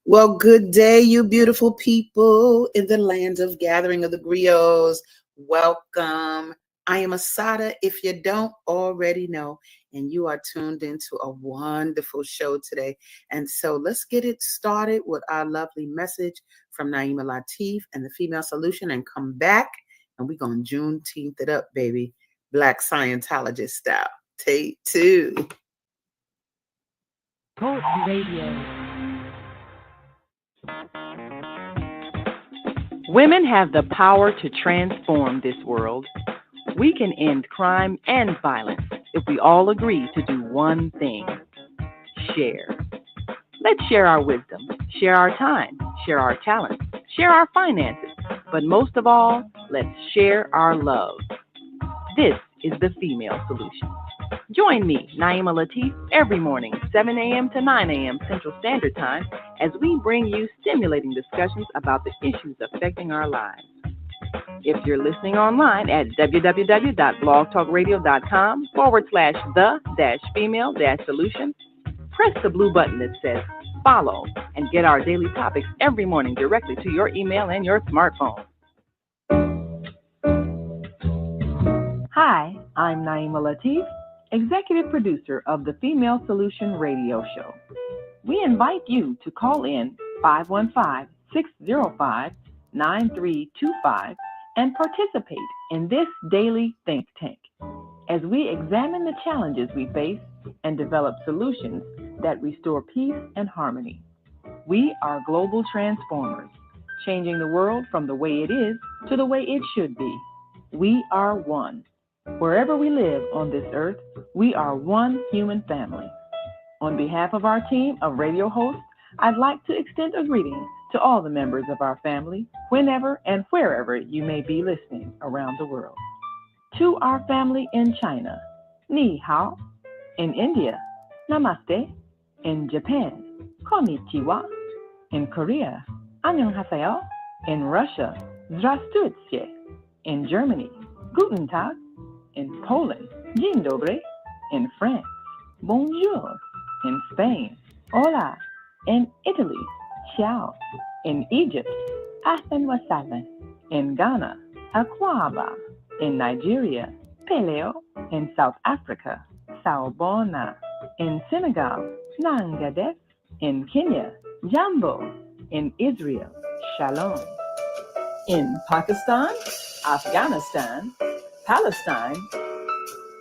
Well, good day, you beautiful people in the land of gathering of the Griots. Welcome. I am Asadah, if you don't already know, and you are tuned into a wonderful show today. And so let's get it started with our lovely message from Naima Latif and the Female Solution and come back and we're going to Juneteenth it up, baby. Black Scientologist style. Take two. Talk Radio. Women have the power to transform this world. We can end crime and violence if we all agree to do one thing: share. Let's share our wisdom, share our time, share our talents, share our finances, but most of all, let's share our love. This is the Female Solution. Join me, Naima Latif, every morning, 7 a.m. to 9 a.m. Central Standard Time, as we bring you stimulating discussions about the issues affecting our lives. If you're listening online at www.blogtalkradio.com/the-female-solution, press the blue button that says follow and get our daily topics every morning directly to your email and your smartphone. Hi, I'm Naima Latif, executive producer of the Female Solution radio show. We invite you to call in 515-605-9325 and participate in this daily think tank as we examine the challenges we face and develop solutions that restore peace and harmony. We are global transformers, changing the world from the way it is to the way it should be. We are one. Wherever we live on this earth, we are one human family. On behalf of our team of radio hosts, I'd like to extend a greeting to all the members of our family, whenever and wherever you may be listening around the world. To our family in China, Ni Hao. In India, Namaste. In Japan, Konnichiwa. In Korea, Annyeonghaseyo. In Russia, Здравствуйте. In Germany, Guten Tag. In Poland, Dzień dobry. In France, bonjour. In Spain, hola. In Italy, ciao. In Egypt, ahlan wa sahlan. In Ghana, akwaba. In Nigeria, peleo. In South Africa, sawubona. In Senegal, nangadef. In Kenya, jambo. In Israel, shalom. In Pakistan, Afghanistan, Palestine,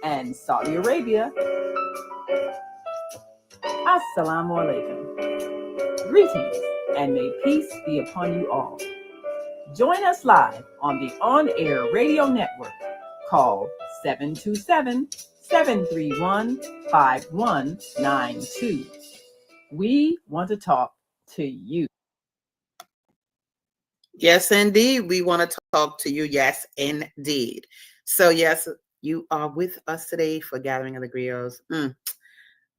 and Saudi Arabia, Assalamu alaikum. Greetings, and may peace be upon you all. Join us live on the on-air radio network called 727-731-5192. We want to talk to you. Yes, indeed. We want to talk to you. Yes, indeed. So, yes, you are with us today for Gathering of the Griots.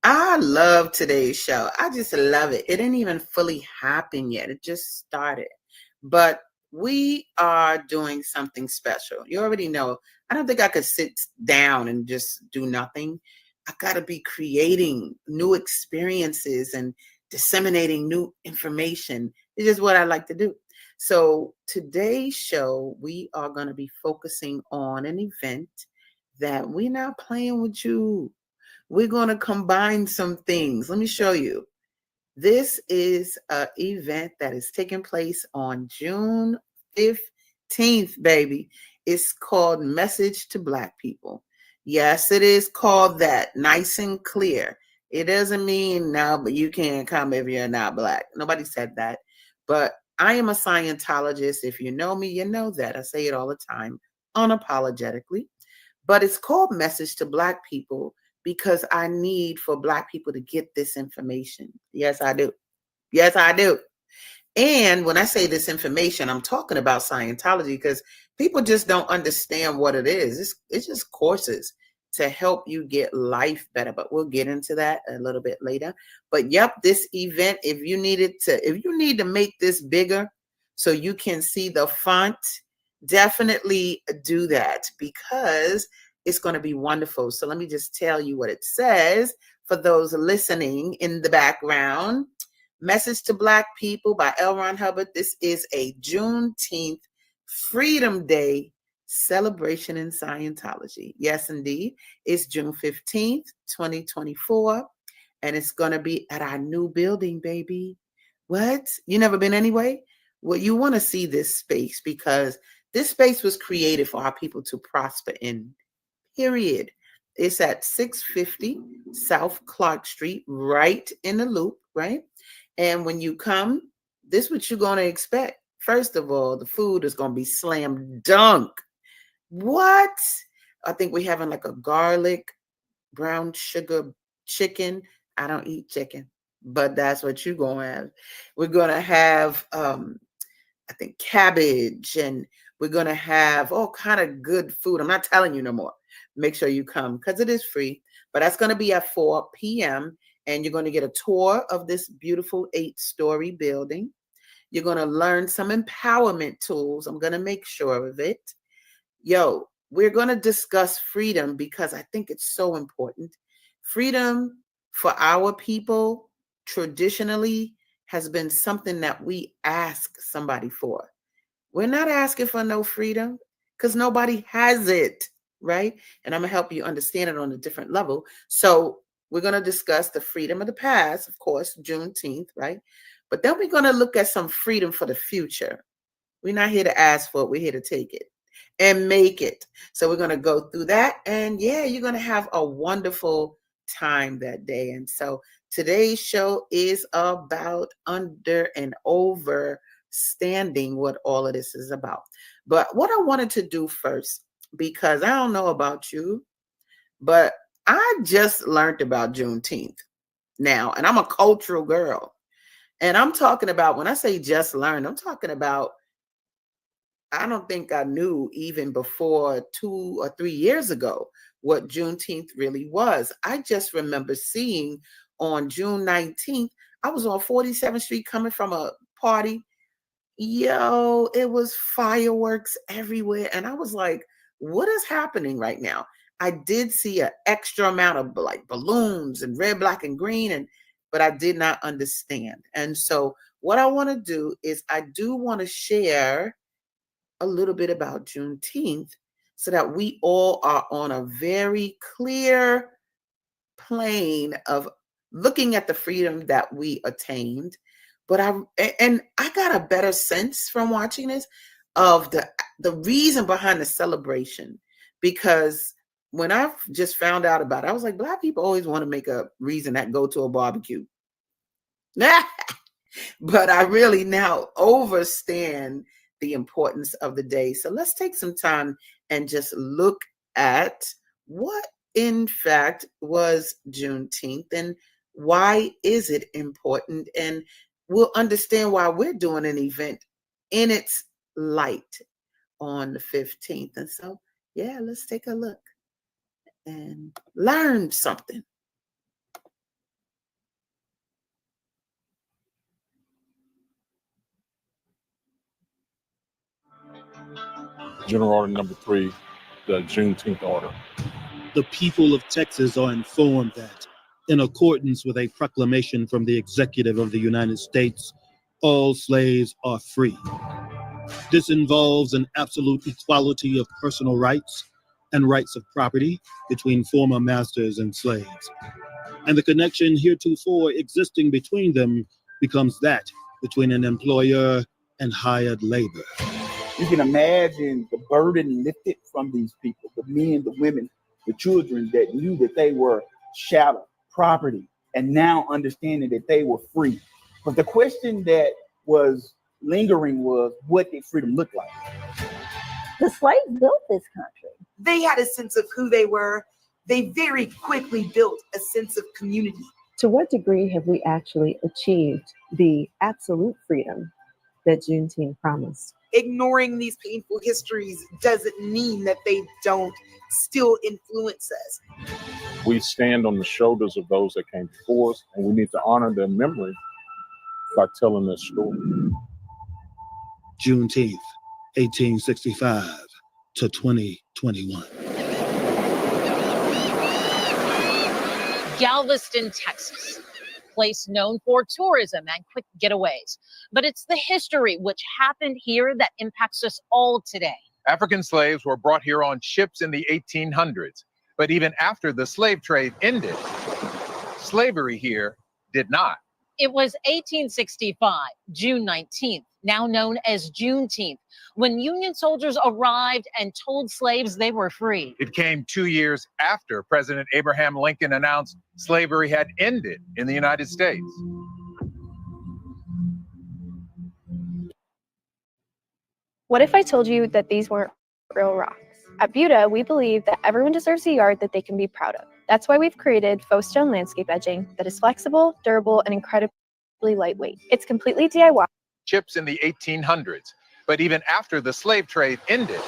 I love today's show. I just love it. It didn't even fully happen yet. It just started. But we are doing something special. You already know. I don't think I could sit down and just do nothing. I got to be creating new experiences and disseminating new information. It's just what I like to do. So today's show, we are going to be focusing on an event that we're not playing with you. We're going to combine some things. Let me show you. This is an event that is taking place on June 15th, baby. It's called Message to Black People. Yes, it is called that. Nice and clear. It doesn't mean no, but you can't come if you're not Black. Nobody said that. But I am a Scientologist. If you know me, you know that. I say it all the time, unapologetically. But it's called Message to Black People because I need for Black people to get this information. Yes, I do. Yes, I do. And when I say this information, I'm talking about Scientology because people just don't understand what it is. It's just courses to help you get life better. But we'll get into that a little bit later. But yep, this event, if you need to make this bigger so you can see the font, definitely do that because it's going to be wonderful. So let me just tell you what it says for those listening in the background. Message to Black People by L. Ron Hubbard. This is a Juneteenth Freedom Day celebration in Scientology. Yes, indeed. It's June 15th, 2024, and it's going to be at our new building, baby. What? You never been anyway? Well, you want to see this space because this space was created for our people to prosper in, period. It's at 650 South Clark Street, right in the Loop, right? And when you come, this is what you're going to expect. First of all, the food is going to be slam dunk. What? I think we're having like a garlic, brown sugar chicken. I don't eat chicken, but that's what you're going to have. We're going to have, I think, cabbage, and we're going to have all kind of good food. I'm not telling you no more. Make sure you come because it is free, but that's going to be at 4 p.m. and you're going to get a tour of this beautiful 8-story building. You're going to learn some empowerment tools. I'm going to make sure of it. Yo, we're going to discuss freedom because I think it's so important. Freedom for our people traditionally has been something that we ask somebody for. We're not asking for no freedom because nobody has it, right? And I'm going to help you understand it on a different level. So we're going to discuss the freedom of the past, of course, Juneteenth, right? But then we're going to look at some freedom for the future. We're not here to ask for it. We're here to take it and make it. So we're going to go through that. And yeah, you're going to have a wonderful time that day. And so today's show is about under and overstanding what all of this is about. But what I wanted to do first, because I don't know about you, but I just learned about Juneteenth now, and I'm a cultural girl. And I'm talking about, when I say just learned, I'm talking about, I don't think I knew even before 2 or 3 years ago what Juneteenth really was. I just remember seeing on June 19th, I was on 47th Street coming from a party. Yo, it was fireworks everywhere. And I was like, what is happening right now? I did see an extra amount of like balloons and red, black, and green, but I did not understand. And so what I want to do is I do want to share a little bit about Juneteenth so that we all are on a very clear plane of looking at the freedom that we attained. But I got a better sense from watching this of the reason behind the celebration, because when I just found out about it, I was like, Black people always want to make a reason that go to a barbecue. But I really now understand the importance of the day. So let's take some time and just look at what in fact was Juneteenth and why is it important, and we'll understand why we're doing an event in its light on the 15th. And so, yeah, let's take a look and learn something. General Order Number 3, the Juneteenth Order. The people of Texas are informed that, in accordance with a proclamation from the Executive of the United States, all slaves are free. This involves an absolute equality of personal rights and rights of property between former masters and slaves. And the connection heretofore existing between them becomes that between an employer and hired labor. You can imagine the burden lifted from these people, the men, the women, the children that knew that they were chattel, property, and now understanding that they were free. But the question that was lingering was, what did freedom look like? The slaves built this country. They had a sense of who they were. They very quickly built a sense of community. To what degree have we actually achieved the absolute freedom that Juneteenth promised? Ignoring these painful histories doesn't mean that they don't still influence us. We stand on the shoulders of those that came before us, and we need to honor their memory by telling their story. Juneteenth, 1865 to 2021. Galveston, Texas. place known for tourism and quick getaways. But it's the history which happened here that impacts us all today. African slaves were brought here on ships in the 1800s. But even after the slave trade ended, slavery here did not. It was 1865, June 19th, now known as Juneteenth, when Union soldiers arrived and told slaves they were free. It came 2 years after President Abraham Lincoln announced slavery had ended in the United States. What if I told you that these weren't real rocks? At Buda, we believe that everyone deserves a yard that they can be proud of. That's why we've created faux stone landscape edging that is flexible, durable, and incredibly lightweight. It's completely DIY. Ships in the 1800s. But even after the slave trade ended,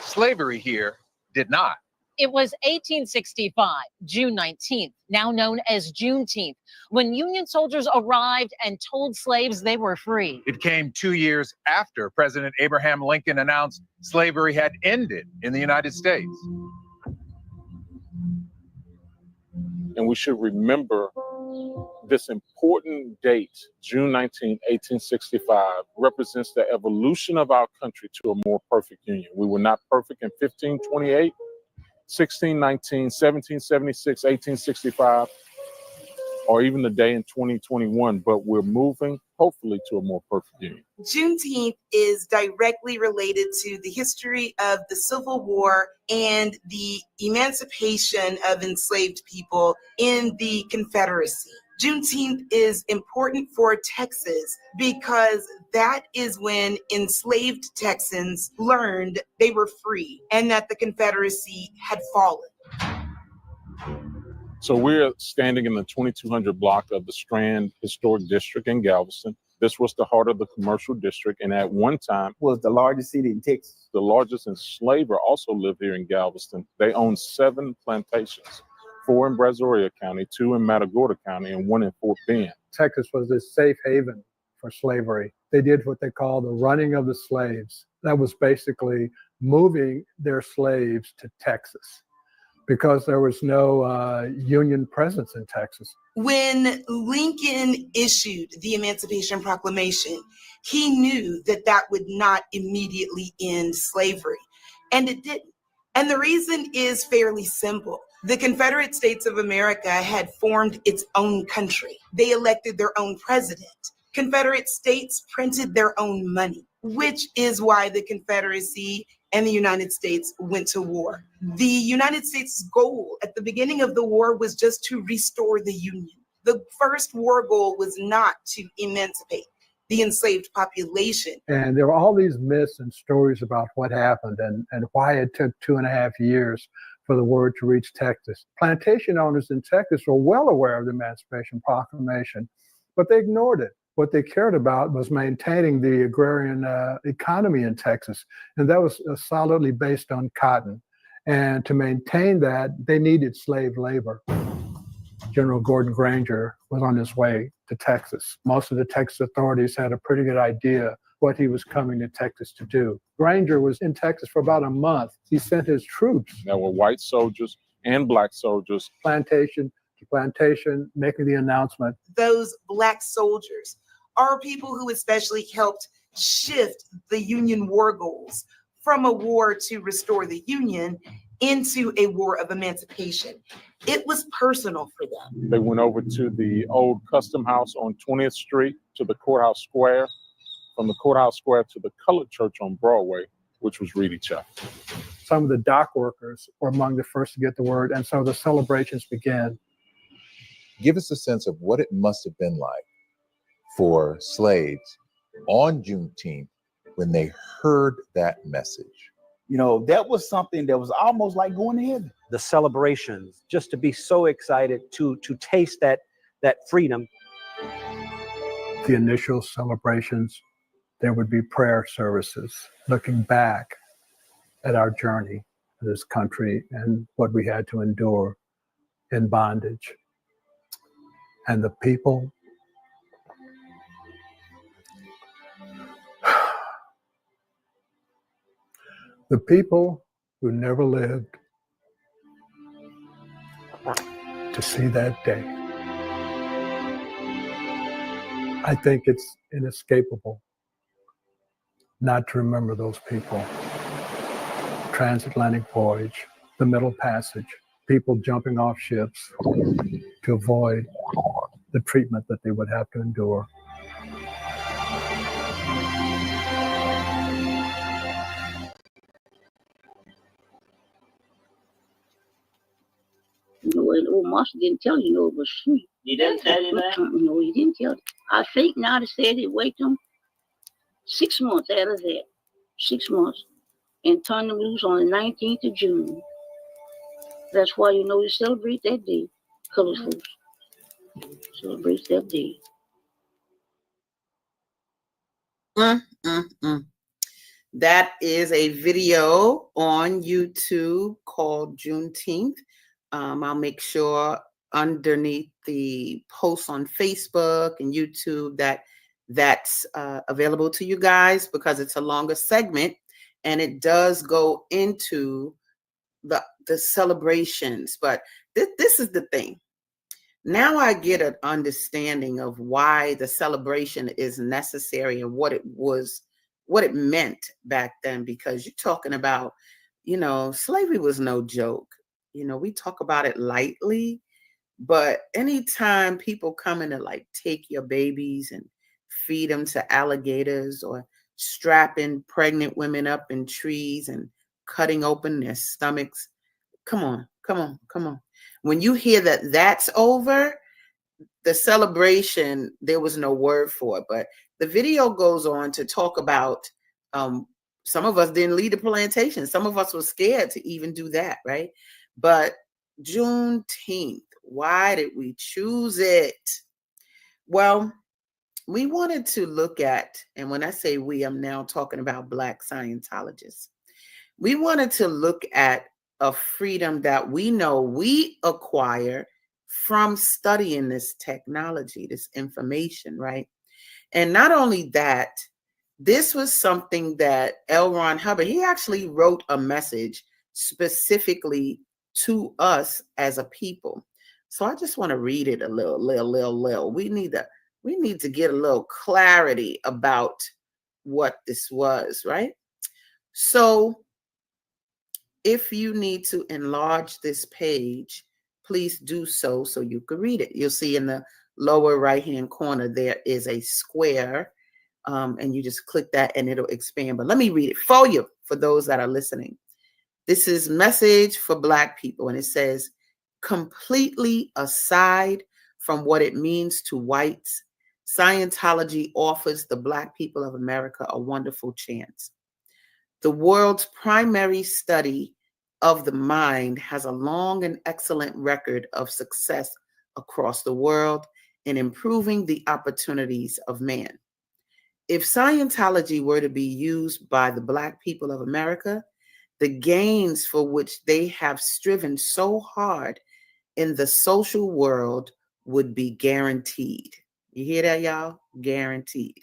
slavery here did not. It was 1865, June 19th, now known as Juneteenth, when Union soldiers arrived and told slaves they were free. It came 2 years after President Abraham Lincoln announced slavery had ended in the United States. And we should remember this important date, June 19, 1865, represents the evolution of our country to a more perfect union. We were not perfect in 1528. 1619, 1776, 1865, or even the day in 2021, but we're moving, hopefully, to a more perfect union. Juneteenth is directly related to the history of the Civil War and the emancipation of enslaved people in the Confederacy. Juneteenth is important for Texas because that is when enslaved Texans learned they were free and that the Confederacy had fallen. So we're standing in the 2200 block of the Strand Historic District in Galveston. This was the heart of the commercial district, and at one time Was the largest city in Texas. the largest enslaver also lived here in Galveston. They owned 7 plantations, 4 in Brazoria County, 2 in Matagorda County, and 1 in Fort Bend. Texas was this safe haven for slavery. They did what they call the running of the slaves. That was basically moving their slaves to Texas because there was no Union presence in Texas. When Lincoln issued the Emancipation Proclamation, he knew that that would not immediately end slavery, and it didn't. And the reason is fairly simple. The Confederate States of America had formed its own country. They elected their own president. Confederate states printed their own money, which is why the Confederacy and the United States went to war. The United States' goal at the beginning of the war was just to restore the Union. The first war goal was not to emancipate the enslaved population. And there were all these myths and stories about what happened and why it took 2.5 years for the word to reach Texas. Plantation owners in Texas were well aware of the Emancipation Proclamation, but they ignored it. What they cared about was maintaining the agrarian economy in Texas, and that was solidly based on cotton. And to maintain that, they needed slave labor. General Gordon Granger was on his way to Texas. Most of the Texas authorities had a pretty good idea what he was coming to Texas to do. Granger was in Texas for about a month. He sent his troops. There were white soldiers and black soldiers. Plantation to plantation, making the announcement. Those black soldiers are people who especially helped shift the Union war goals from a war to restore the Union into a war of emancipation. It was personal for them. They went over to the old custom house on 20th Street to the courthouse square, from the courthouse square to the colored church on Broadway, which was Reedy Chuck. Some of the dock workers were among the first to get the word, and so the celebrations began. Give us a sense of what it must have been like for slaves on Juneteenth when they heard that message. You know, that was something that was almost like going to heaven. The celebrations, just to be so excited to taste that freedom. The initial celebrations, there would be prayer services looking back at our journey in this country and what we had to endure in bondage. And the people who never lived to see that day I think it's inescapable not to remember those people. Transatlantic voyage, the Middle Passage, people jumping off ships to avoid the treatment that they would have to endure. And old master didn't tell you, it was free. He didn't tell you that? No, he didn't tell you. I think now they said they wait them 6 months out of that. 6 months. And turn them loose on the 19th of June. That's why you celebrate that day. Colored folks. Celebrate that day. That is a video on YouTube called Juneteenth. I'll make sure underneath the post on Facebook and YouTube that's available to you guys, because it's a longer segment and it does go into the celebrations. But this is the thing. Now I get an understanding of why the celebration is necessary and what it meant back then, because you're talking about, slavery was no joke. We talk about it lightly, but anytime people come in to take your babies and feed them to alligators, or strapping pregnant women up in trees and cutting open their stomachs, come on. When you hear that that's over, the celebration, there was no word for it. But the video goes on to talk about some of us didn't leave the plantation. Some of us were scared to even do that, right? But Juneteenth, why did we choose it? Well, we wanted to look at, and when I say we, I'm now talking about Black Scientologists. We wanted to look at a freedom that we know we acquire from studying this technology, this information, right? And not only that, this was something that L. Ron Hubbard, he actually wrote a message specifically to us as a people. So I just want to read it a little. We need to get a little clarity about what this was, right? So if you need to enlarge this page, please do so you can read it. You'll see in the lower right-hand corner, there is a square, and you just click that and it'll expand. But let me read it for you, for those that are listening. This is Message for Black People, and it says, completely aside from what it means to whites, Scientology offers the Black people of America a wonderful chance. The world's primary study of the mind has a long and excellent record of success across the world in improving the opportunities of man. If Scientology were to be used by the Black people of America, the gains for which they have striven so hard in the social world would be guaranteed. You hear that, y'all? Guaranteed.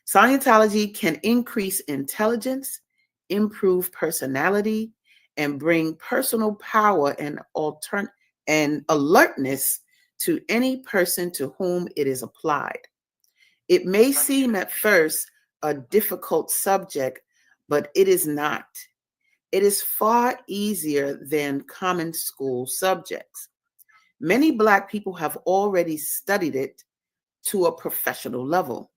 Scientology can increase intelligence, improve personality, and bring personal power and alertness to any person to whom it is applied. It may seem at first a difficult subject, but it is not. It is far easier than common school subjects. Many Black people have already studied it to a professional level.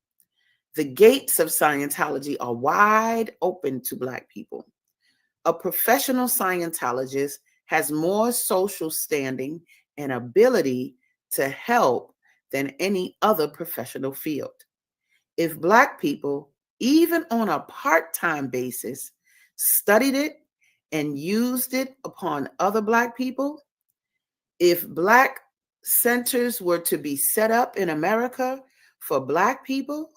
The gates of Scientology are wide open to Black people. A professional Scientologist has more social standing and ability to help than any other professional field. If Black people, even on a part-time basis, studied it and used it upon other Black people, if Black centers were to be set up in America for Black people,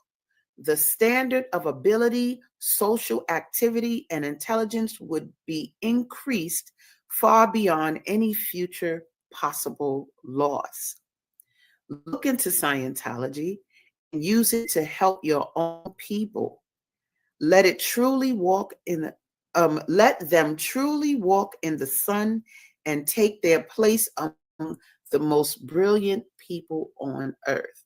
the standard of ability, social activity, and intelligence would be increased far beyond any future possible loss. Look into Scientology and use it to help your own people. Let them truly walk in the sun and take their place among the most brilliant people on earth.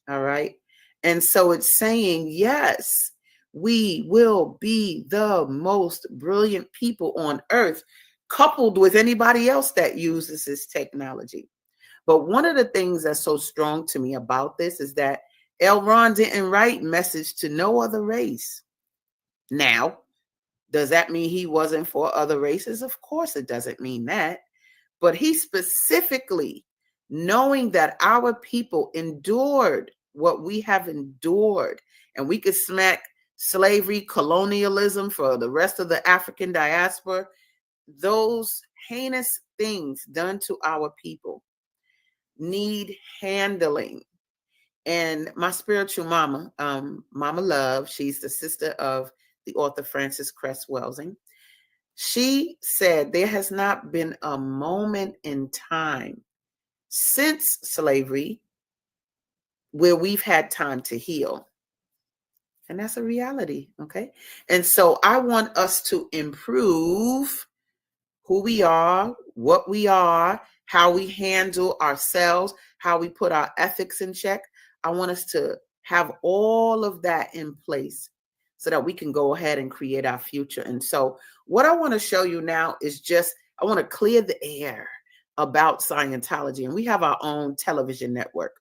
All right. And so it's saying, yes, we will be the most brilliant people on earth, coupled with anybody else that uses this technology. But one of the things that's so strong to me about this is that L. Ron didn't write message to no other race. Now, does that mean he wasn't for other races? Of course it doesn't mean that. But he specifically, knowing that our people endured what we have endured, and we could smack slavery, colonialism for the rest of the African diaspora, those heinous things done to our people need handling. And my spiritual mama, Mama Love, she's the sister of the author Frances Cress Welsing. She said there has not been a moment in time since slavery where we've had time to heal. And that's a reality, okay? And so I want us to improve who we are, what we are, how we handle ourselves, how we put our ethics in check. I want us to have all of that in place so that we can go ahead and create our future. And so what I want to show you now is just, I want to clear the air about Scientology. And we have our own television network.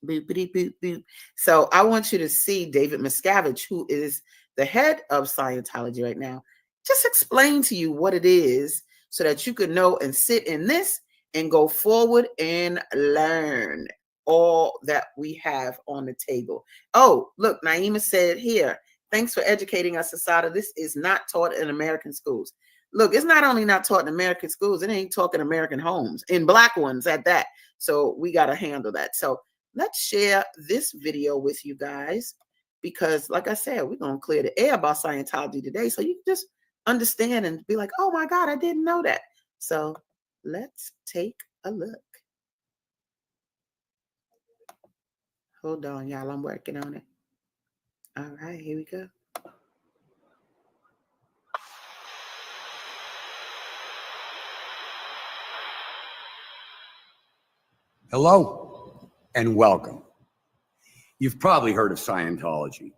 Boop, boop, boop, boop. So I want you to see David Miscavige, who is the head of Scientology right now, just explain to you what it is so that you can know and sit in this and go forward and learn all that we have on the table. Oh, look, Naima said here, thanks for educating us, Asadah. This is not taught in American schools. Look, it's not only not taught in American schools, it ain't taught in American homes, in Black ones at that. So we got to handle that. So let's share this video with you guys, because like I said, we're going to clear the air about Scientology today. So you can just understand and be like, oh my God, I didn't know that. So let's take a look. Hold on, y'all. I'm working on it. All right, here we go. Hello and welcome. You've probably heard of Scientology.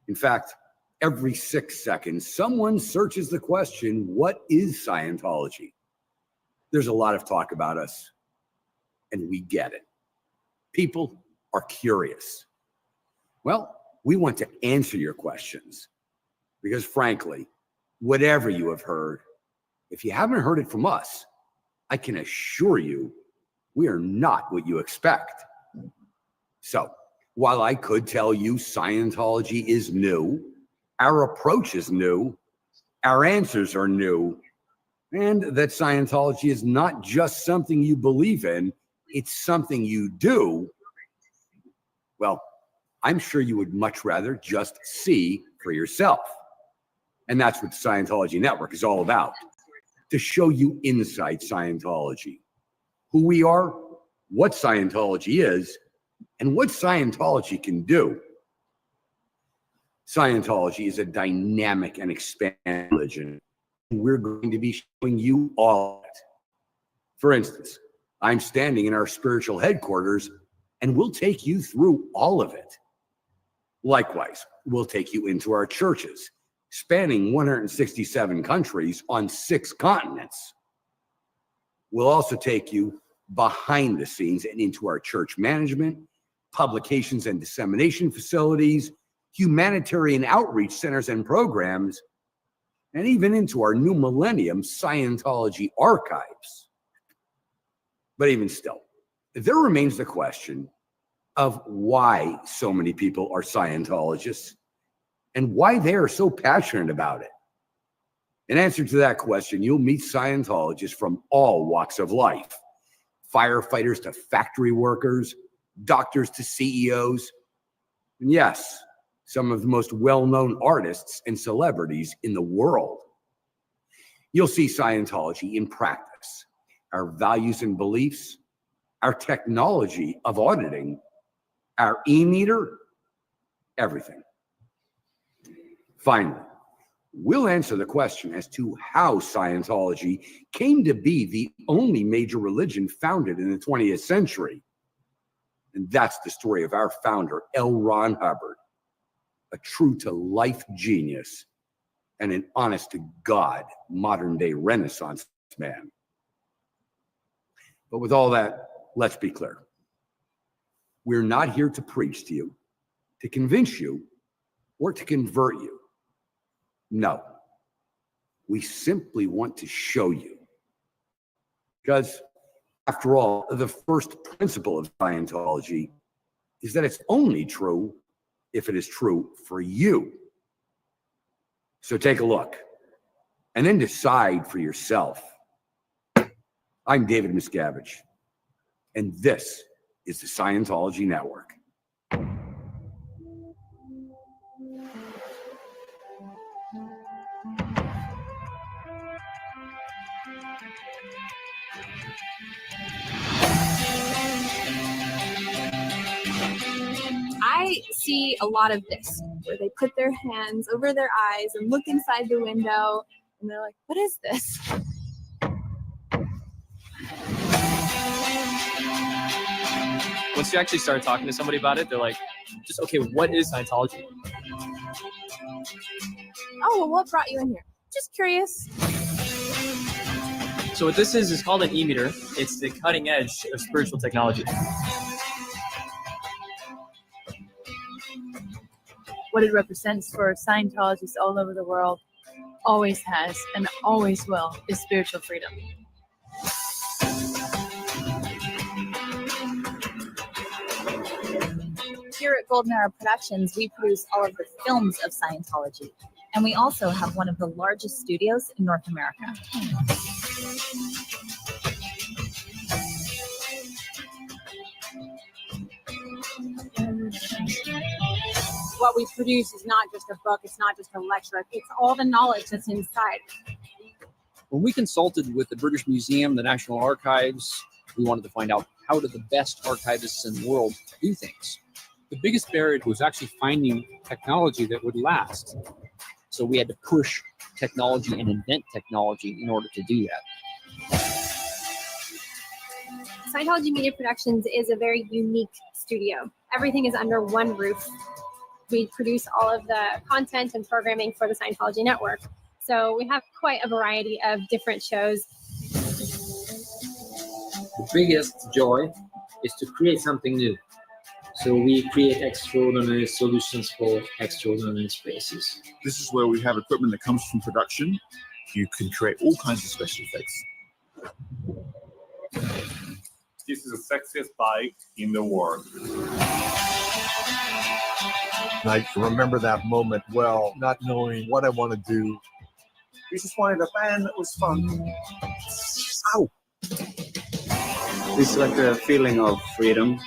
In fact, every 6 seconds, someone searches the question, what is Scientology? There's a lot of talk about us, and we get it. People are curious. Well, we want to answer your questions because, frankly, whatever you have heard, if you haven't heard it from us, I can assure you we are not what you expect. So, while I could tell you Scientology is new, our approach is new, our answers are new, and that Scientology is not just something you believe in, it's something you do, well, I'm sure you would much rather just see for yourself. And that's what the Scientology Network is all about, to show you inside Scientology, who we are, what Scientology is, and what Scientology can do. Scientology is a dynamic and expanding religion. We're going to be showing you all of it. For instance, I'm standing in our spiritual headquarters, and we'll take you through all of it. Likewise, we'll take you into our churches, spanning 167 countries on 6 continents. We'll also take you behind the scenes and into our church management, publications and dissemination facilities, humanitarian outreach centers and programs, and even into our new millennium Scientology archives. But even still, there remains the question of why so many people are Scientologists and why they are so passionate about it. In answer to that question, you'll meet Scientologists from all walks of life, firefighters to factory workers, doctors to CEOs, and yes, some of the most well-known artists and celebrities in the world. You'll see Scientology in practice, our values and beliefs, our technology of auditing, our e-meter, everything. Finally, we'll answer the question as to how Scientology came to be the only major religion founded in the 20th century. And that's the story of our founder, L. Ron Hubbard, a true-to-life genius and an honest-to-God modern-day Renaissance man. But with all that, let's be clear. We're not here to preach to you, to convince you, or to convert you. No. We simply want to show you. Because, after all, the first principle of Scientology is that it's only true if it is true for you. So take a look, and then decide for yourself. I'm David Miscavige, and this is the Scientology Network. I see a lot of this, where they put their hands over their eyes and look inside the window, and they're like, what is this? Once you actually start talking to somebody about it, they're like, just, okay, what is Scientology? Oh, well, what brought you in here? Just curious. So what this is called an e-meter. It's the cutting edge of spiritual technology. What it represents for Scientologists all over the world, always has and always will, is spiritual freedom. Here at Golden Era Productions, we produce all of the films of Scientology, and we also have one of the largest studios in North America. What we produce is not just a book, it's not just a lecture, it's all the knowledge that's inside. When we consulted with the British Museum, the National Archives, we wanted to find out how do the best archivists in the world do things. The biggest barrier was actually finding technology that would last. So we had to push technology and invent technology in order to do that. Scientology Media Productions is a very unique studio. Everything is under one roof. We produce all of the content and programming for the Scientology Network. So we have quite a variety of different shows. The biggest joy is to create something new. So we create extraordinary solutions for extraordinary spaces. This is where we have equipment that comes from production. You can create all kinds of special effects. This is the sexiest bike in the world. I remember that moment well, not knowing what I want to do. We just wanted a band that was fun. Ow! It's like a feeling of freedom.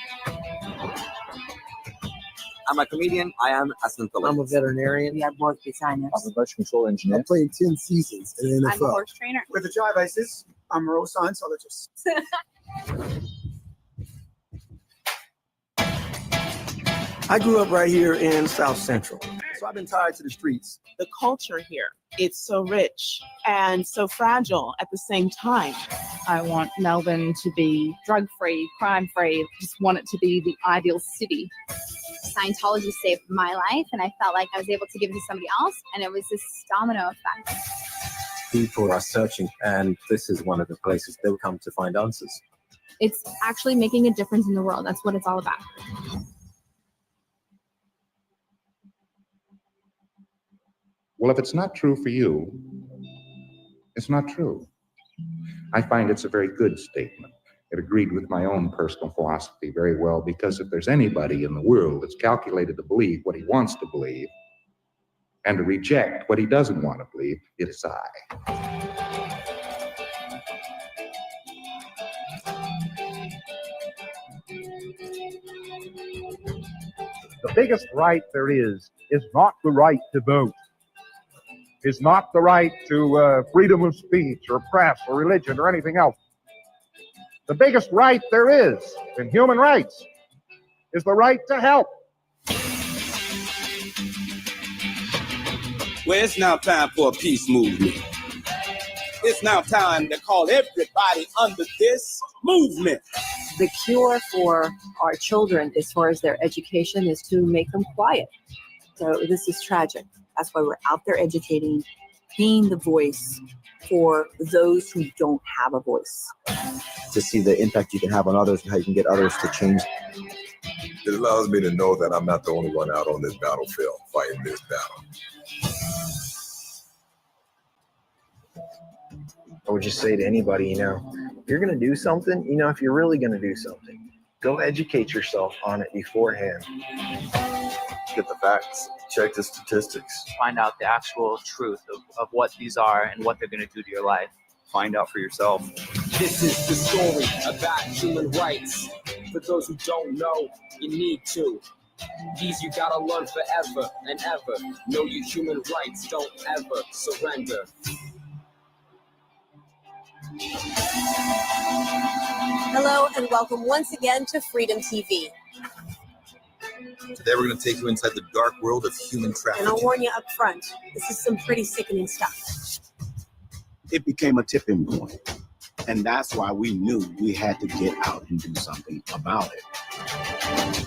I'm a comedian. I am a Scientologist. I'm a veterinarian. We are both designers. I'm a version control engineer. I played 10 seasons in the NFL. I'm a horse trainer. With the Jive Aces, I'm a real Scientologist. I grew up right here in South Central, so I've been tied to the streets. The culture here, it's so rich and so fragile at the same time. I want Melbourne to be drug-free, crime-free, just want it to be the ideal city. Scientology saved my life, and I felt like I was able to give it to somebody else, and it was this domino effect. People are searching, and this is one of the places they'll come to find answers. It's actually making a difference in the world. That's what it's all about. Well, if it's not true for you, it's not true. I find it's a very good statement. It agreed with my own personal philosophy very well, because if there's anybody in the world that's calculated to believe what he wants to believe and to reject what he doesn't want to believe, it is I. The biggest right there is not the right to vote. Is not the right to freedom of speech or press or religion or anything else. The biggest right there is in human rights is the right to help. Well, it's now time for a peace movement. It's now time to call everybody under this movement. The cure for our children, as far as their education, is to make them quiet. So this is tragic. That's why we're out there educating, being the voice for those who don't have a voice. To see the impact you can have on others and how you can get others to change. It allows me to know that I'm not the only one out on this battlefield fighting this battle. I would just say to anybody, if you're going to do something, if you're really going to do something, go educate yourself on it beforehand. Get the facts, check the statistics. Find out the actual truth of what these are and what they're going to do to your life. Find out for yourself. This is the story about human rights. For those who don't know, you need to. These you gotta learn forever and ever. Know your human rights, don't ever surrender. Hello and welcome once again to Freedom TV. Today we're going to take you inside the dark world of human trafficking. And I'll warn you up front, this is some pretty sickening stuff. It became a tipping point. And that's why we knew we had to get out and do something about it.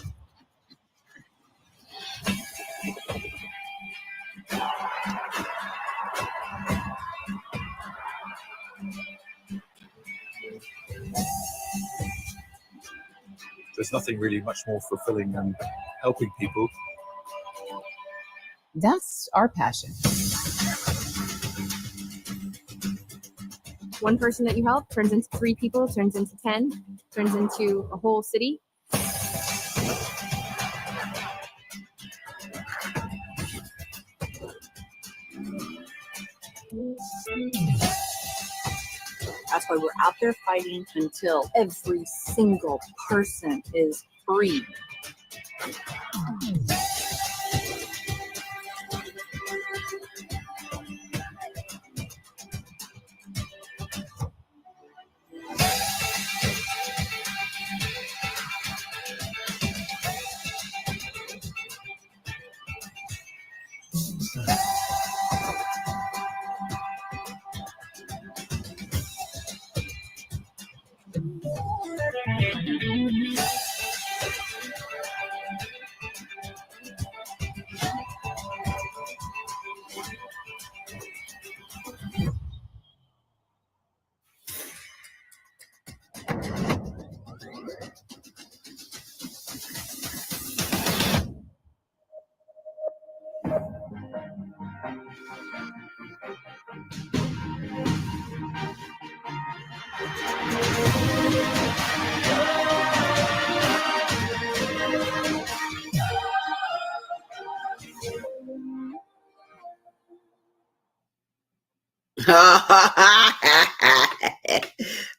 There's nothing really much more fulfilling than helping people. That's our passion. One person that you help turns into 3 people, turns into 10, turns into a whole city. That's why we're out there fighting until every single person is free.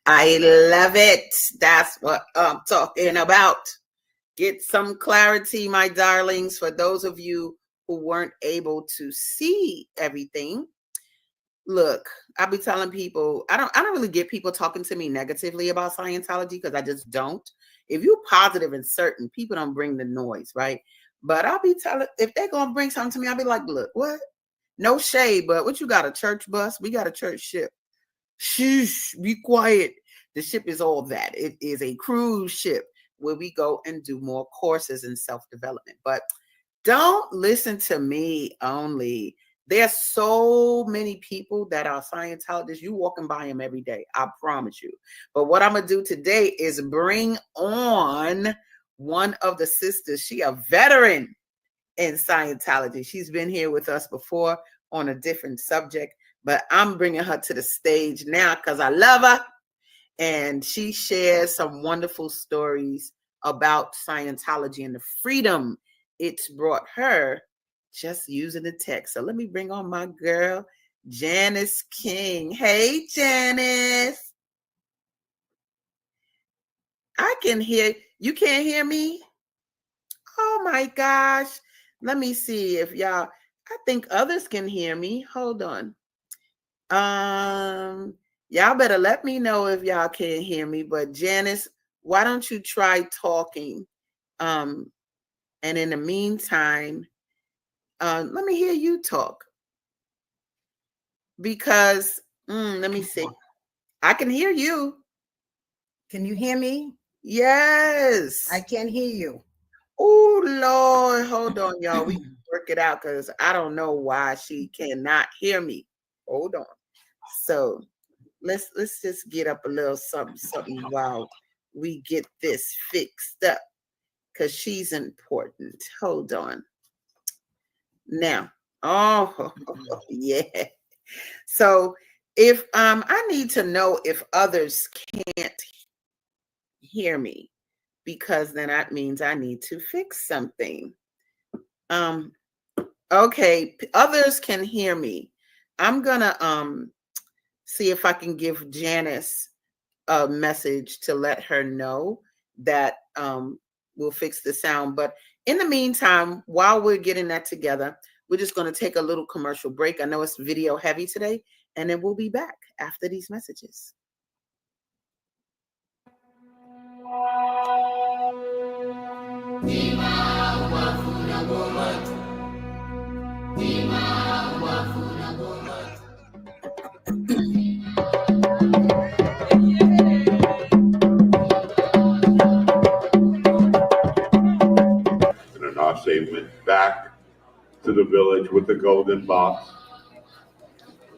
I love it. That's what I'm talking about. Get some clarity, my darlings, for those of you who weren't able to see everything. Look, I'll be telling people, I don't really get people talking to me negatively about Scientology because I just don't. If you're positive and certain, people don't bring the noise, right? But I'll be telling, if they're going to bring something to me, I'll be like, look, what? No shade, but what you got, a church bus? We got a church ship. Shh, be quiet. The ship is all that. It is a cruise ship where we go and do more courses in self-development. But don't listen to me only. There's so many people that are Scientologists. You walking by them every day. I promise you. But what I'm going to do today is bring on one of the sisters. She a veteran in Scientology. She's been here with us before on a different subject, but I'm bringing her to the stage now because I love her. And she shares some wonderful stories about Scientology and the freedom it's brought her just using the text. So let me bring on my girl, Janice King. Hey, Janice. I can hear, you can't hear me? Oh my gosh. Let me see if y'all, I think others can hear me. Hold on. Y'all better let me know if y'all can't hear me. But Janice, why don't you try talking? And in the meantime, let me hear you talk. Because let me see. I can hear you. Can you hear me? Yes. I can hear you. Oh, Lord. Hold on, y'all. We can work it out because I don't know why she cannot hear me. Hold on. So let's just get up a little something while we get this fixed up because she's important. Hold on. Now. Oh, yeah. So if I need to know if others can't hear me, because then that means I need to fix something. Okay, others can hear me. I'm gonna see if I can give Janice a message to let her know that we'll fix the sound. But in the meantime, while we're getting that together, we're just going to take a little commercial break. I know it's video heavy today, and then we'll be back after these messages. And Anase went back to the village with the golden box.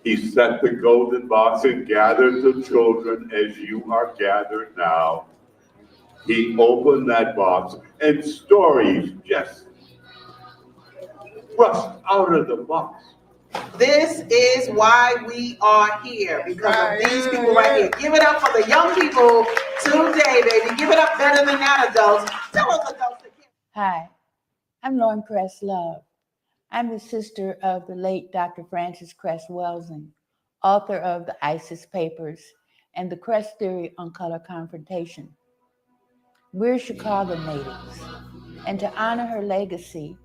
He set the golden box and gathered the children as you are gathered now. He opened that box and stories just rushed out of the box. This is why we are here, because of these people right here. Give it up for the young people today, baby. Give it up better than that, adults. Tell us, adults. Hi, I'm Lauren Cress Love. I'm the sister of the late Dr. Francis Cress Welsing, author of the ISIS Papers and the Cress Theory on Color Confrontation. We're Chicago natives, and to honor her legacy,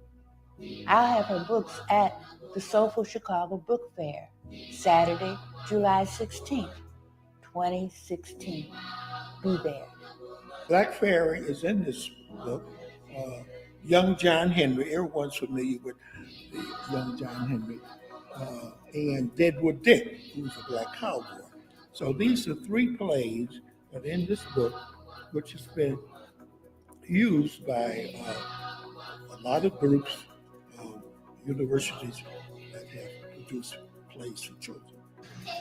I'll have her books at the Soulful Chicago Book Fair, Saturday, July 16th, 2016. Be there. Black Fairy is in this book. Young John Henry, everyone's familiar with the young John Henry, and Deadwood Dick, who's a black cowboy. So these are three plays that are in this book, which has been used by a lot of groups, universities that have produced plays for children. Hey,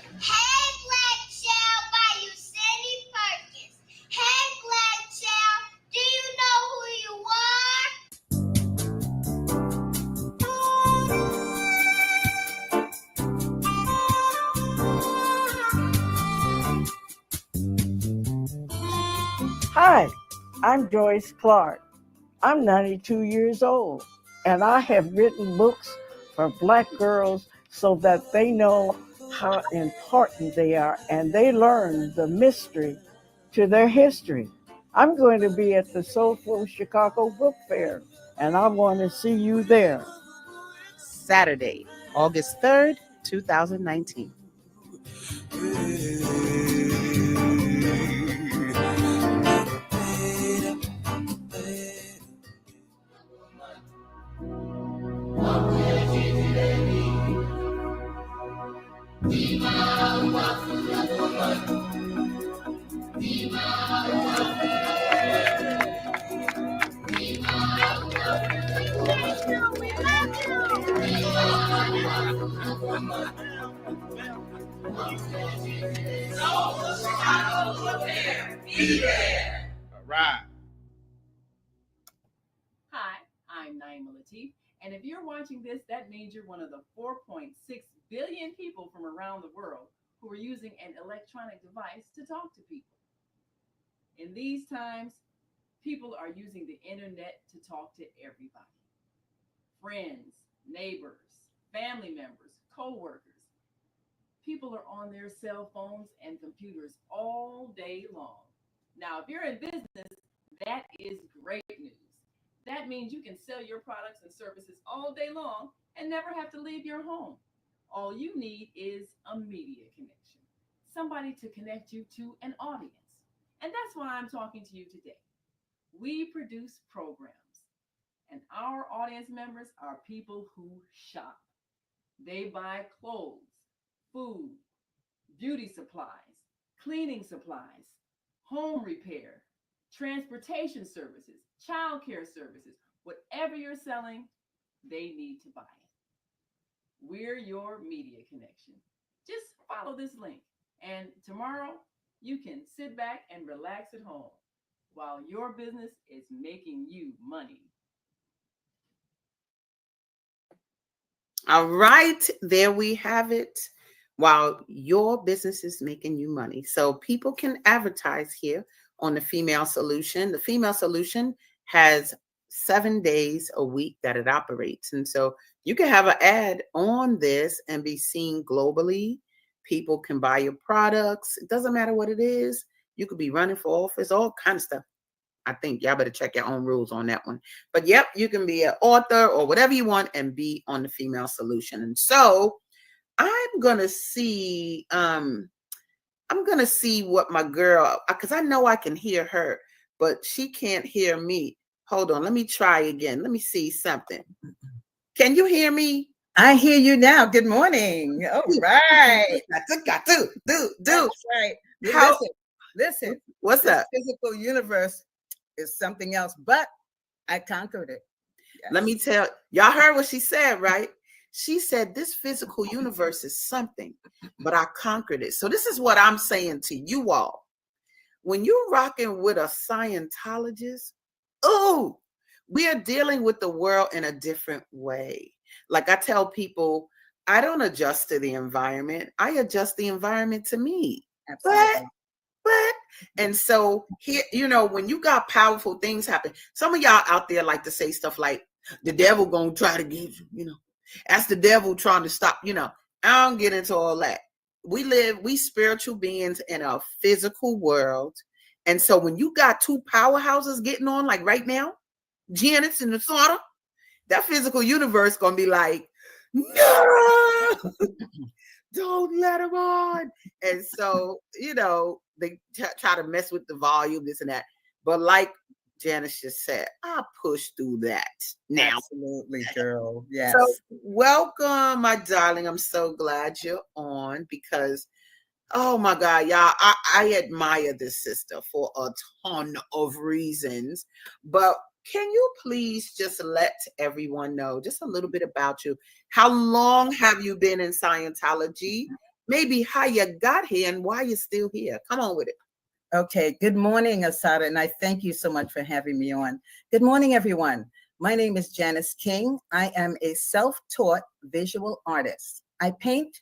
Black Child by Usaini Perkins. Hey, Black Child, do you know who you Hi, I'm Joyce Clark. I'm 92 years old, and I have written books for Black girls so that they know how important they are and they learn the mystery to their history. I'm going to be at the Soulful Chicago Book Fair, and I want to see you there. Saturday, August 3rd, 2019. All right. Hi, I'm Naima Latif, and if you're watching this, that means you're one of the 4.6 billion people from around the world who are using an electronic device to talk to people. In these times, people are using the internet to talk to everybody. Friends, neighbors, family members, co-workers. People are on their cell phones and computers all day long. Now, if you're in business, that is great news. That means you can sell your products and services all day long and never have to leave your home. All you need is a media connection, somebody to connect you to an audience. And that's why I'm talking to you today. We produce programs, and our audience members are people who shop. They buy clothes, food, beauty supplies, cleaning supplies, home repair, transportation services, childcare services, whatever you're selling, they need to buy it. We're your media connection. Just follow this link, and tomorrow you can sit back and relax at home while your business is making you money. All right, there we have it. While your business is making you money. So people can advertise here on the Female Solution. The Female Solution has 7 days a week that it operates. And so you can have an ad on this and be seen globally. People can buy your products. It doesn't matter what it is. You could be running for office, all kind of stuff. I think y'all better check your own rules on that one. But yep, you can be an author or whatever you want and be on the Female Solution. And so I'm gonna see what my girl, because I know I can hear her, but she can't hear me. Hold on, let me try again. Let me see something. Can you hear me? I hear you now. Good morning. All right. Got to do. That's right. How- Listen. What's this up? Physical universe is something else, but I conquered it. Yes. Let me tell y'all heard what she said, right? She said this physical universe is something, but I conquered it. So this is what I'm saying to you all. When you're rocking with a Scientologist, oh, we are dealing with the world in a different way. Like I tell people, I don't adjust to the environment. I adjust the environment to me. Absolutely. But, and so here, you know, when you got powerful things happen, some of y'all out there like to say stuff like, the devil gonna try to get you, you know. That's the devil trying to stop, you know. I don't get into all that. We spiritual beings in a physical world. And so when you got two powerhouses getting on, like right now, Janet's and Asadah, that physical universe gonna be like, no, don't let them on. And so, you know, they try to mess with the volume, this and that. But like Janice just said, I push through that now. Absolutely, girl. Yes. So welcome, my darling. I'm so glad you're on because, oh my God, y'all, I admire this sister for a ton of reasons. But can you please just let everyone know just a little bit about you? How long have you been in Scientology? Maybe how you got here and why you're still here. Come on with it. Okay. Good morning, Asadah, and I thank you so much for having me on. Good morning, everyone. My name is Janice King. I am a self-taught visual artist. I paint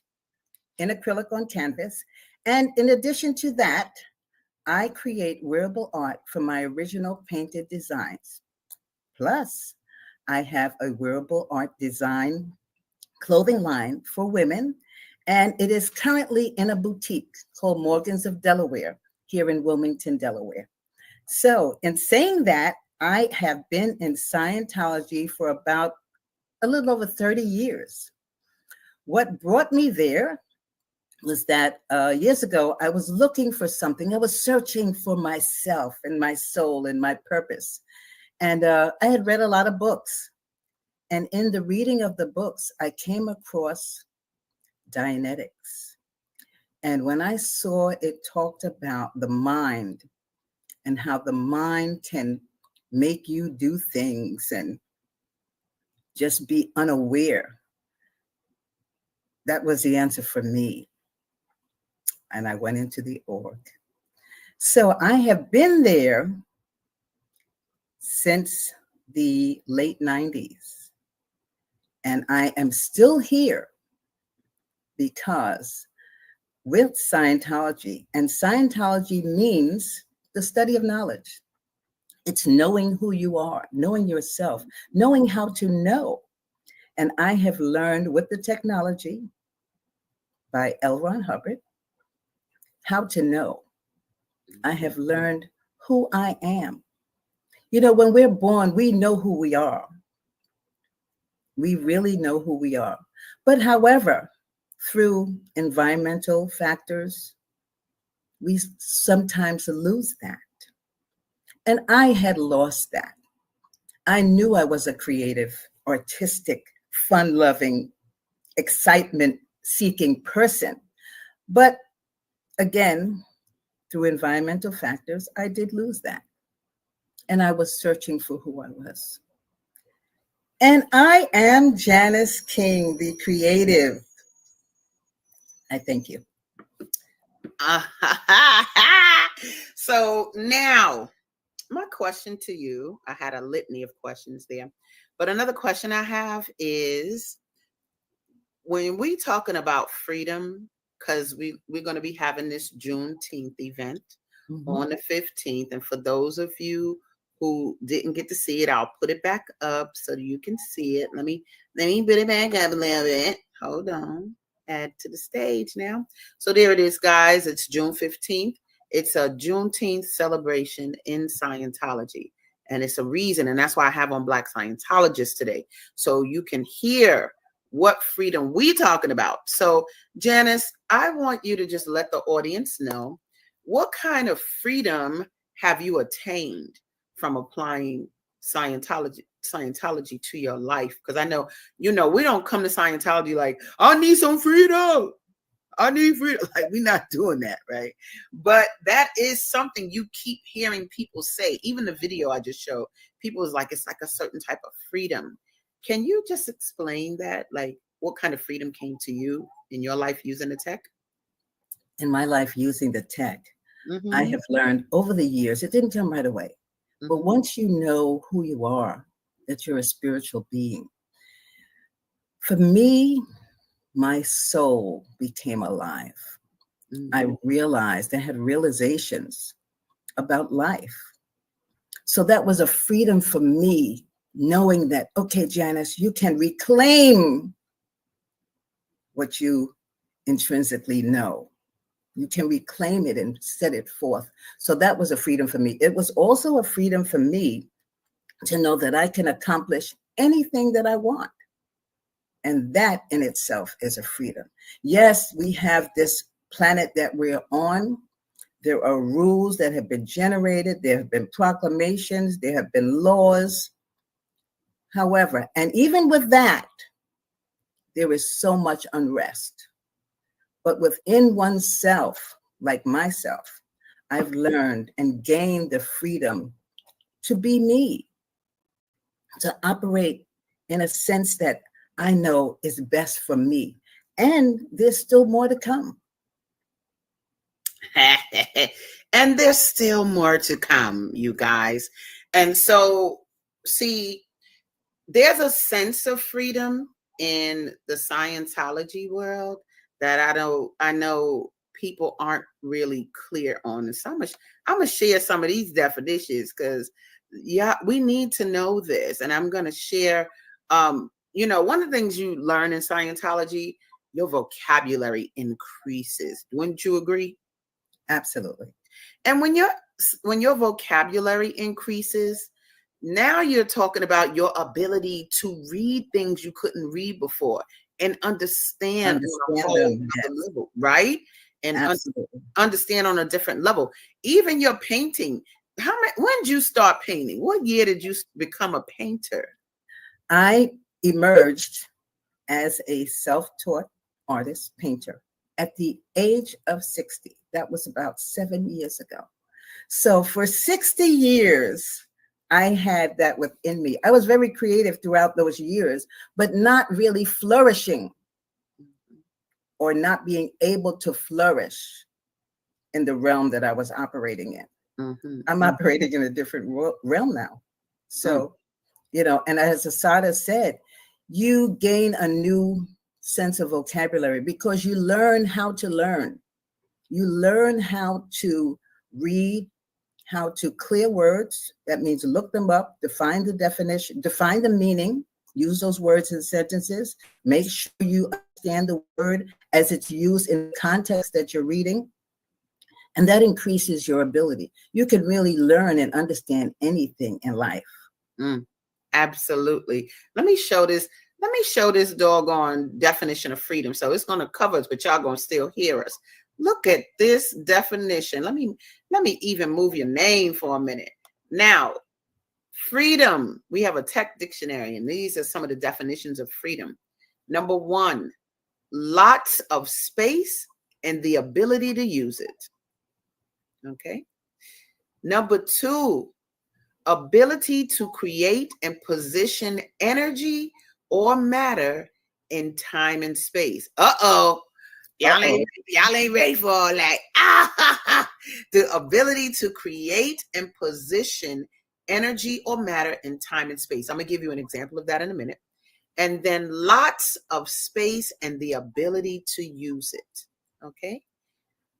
in acrylic on canvas, and in addition to that, I create wearable art from my original painted designs. Plus, I have a wearable art design clothing line for women, and it is currently in a boutique called Morgan's of Delaware here in Wilmington, Delaware. So in saying that, I have been in Scientology for about a little over 30 years. What brought me there was that years ago, I was looking for something. I was searching for myself and my soul and my purpose. And I had read a lot of books. And in the reading of the books, I came across Dianetics. And when I saw it talked about the mind and how the mind can make you do things and just be unaware, that was the answer for me. And I went into the org. So I have been there since the late 90s. And I am still here because with Scientology, and Scientology means the study of knowledge. It's knowing who you are, knowing yourself, knowing how to know. And I have learned with the technology by L. Ron Hubbard how to know. I have learned who I am. You know, when we're born, we know who we are. We really know who we are. But however, through environmental factors, we sometimes lose that. And I had lost that. I knew I was a creative, artistic, fun-loving, excitement-seeking person. But again, through environmental factors, I did lose that. And I was searching for who I was. And I am Janice King, the creative. I thank you. So now, my question to you, I had a litany of questions there, but another question I have is, when we talking about freedom, because we're going to be having this Juneteenth event on the 15th, and for those of you who didn't get to see it, I'll put it back up so you can see it. Let me put it back up a little bit. Hold on. Add to the stage now. So there it is, guys. It's June 15th. It's a Juneteenth celebration in Scientology. And it's a reason, and that's why I have on Black Scientologists today, so you can hear what freedom we talking about. So Janice, I want you to just let the audience know, what kind of freedom have you attained from applying Scientology to your life? Because I know, we don't come to Scientology like, I need some freedom. I need freedom. Like, we're not doing that, right? But that is something you keep hearing people say. Even the video I just showed, people was like, it's like a certain type of freedom. Can you just explain that? Like, what kind of freedom came to you in your life using the tech? In my life using the tech, I have learned over the years, it didn't come right away. But once you know who you are, that you're a spiritual being, for me, my soul became alive. I realized, I had realizations about life. So that was a freedom for me, knowing that, okay, Janice, you can reclaim what you intrinsically know. You can reclaim it and set it forth. So that was a freedom for me. It was also a freedom for me to know that I can accomplish anything that I want. And that in itself is a freedom. Yes, we have this planet that we're on. There are rules that have been generated. There have been proclamations. There have been laws. However, and even with that, there is so much unrest. But within oneself, like myself, I've learned and gained the freedom to be me, to operate in a sense that I know is best for me. And there's still more to come. And there's still more to come, you guys. And so, see, there's a sense of freedom in the Scientology world that I know people aren't really clear on. And so I'm gonna share some of these definitions, because we need to know this. And I'm gonna share one of the things you learn in Scientology, your vocabulary increases. Wouldn't you agree? Absolutely. And when your vocabulary increases, now you're talking about your ability to read things you couldn't read before and understand on a whole other level, right? And understand on a different level. Even your painting. When did you start painting? What year did you become a painter? I emerged as a self-taught artist, painter, at the age of 60. That was about 7 years ago. So for 60 years, I had that within me. I was very creative throughout those years, but not really flourishing or not being able to flourish in the realm that I was operating in. I'm operating in a different realm now. So, and as Asadah said, you gain a new sense of vocabulary because you learn how to learn. You learn how to read, how to clear words. That means look them up, define the definition, define the meaning, use those words in sentences, make sure you understand the word as it's used in the context that you're reading. And that increases your ability. You can really learn and understand anything in life. Absolutely. Let me show this doggone definition of freedom. So it's going to cover us, but y'all going to still hear us. Look at this definition. Let me even move your name for a minute. Now, freedom. We have a tech dictionary, and these are some of the definitions of freedom. Number 1, lots of space and the ability to use it. Okay. Number 2, ability to create and position energy or matter in time and space. Y'all ain't ready for all that. The ability to create and position energy or matter in time and space. I'm going to give you an example of that in a minute. And then lots of space and the ability to use it. Okay.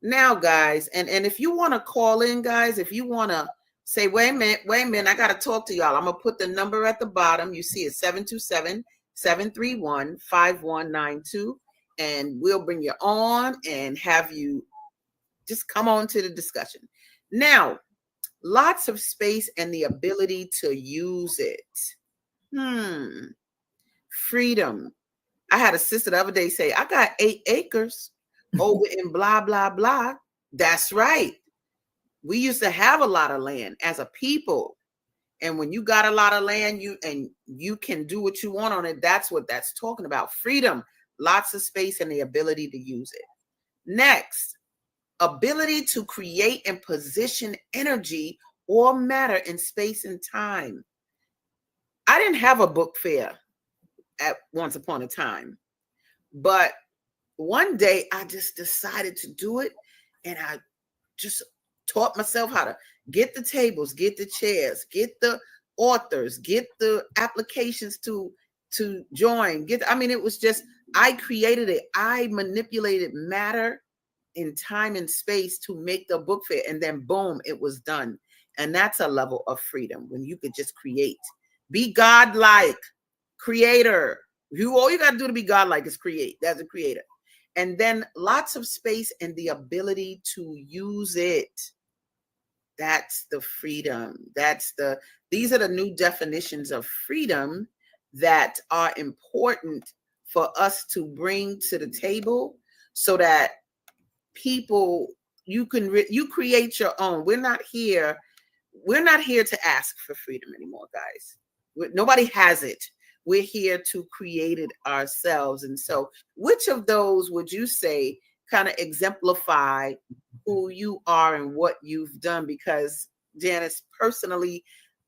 Now, guys, and if you want to call in, guys, if you want to say, wait a minute, I got to talk to y'all. I'm going to put the number at the bottom. You see it, 727-731-5192. And we'll bring you on and have you just come on to the discussion. Now, lots of space and the ability to use it. Freedom. I had a sister the other day say, I got 8 acres over in blah, blah, blah. That's right. We used to have a lot of land as a people. And when you got a lot of land, you can do what you want on it. That's what that's talking about. Freedom, lots of space and the ability to use it. Next, ability to create and position energy or matter in space and time. I didn't have a book fair at once upon a time, but one day I just decided to do it, and I just taught myself how to get the tables, get the chairs, get the authors, get the applications to join. It was just, I created it. I manipulated matter in time and space to make the book fair, and then boom, it was done. And that's a level of freedom when you could just create. Be godlike, creator. All you got to do to be godlike is create. That's a creator. And then lots of space and the ability to use it. That's the freedom. These are the new definitions of freedom that are important for us to bring to the table so that people, you create your own. We're not here to ask for freedom anymore, guys. Nobody has it. We're here to create it ourselves. And so which of those would you say kind of exemplify who you are and what you've done? Because Janice, personally,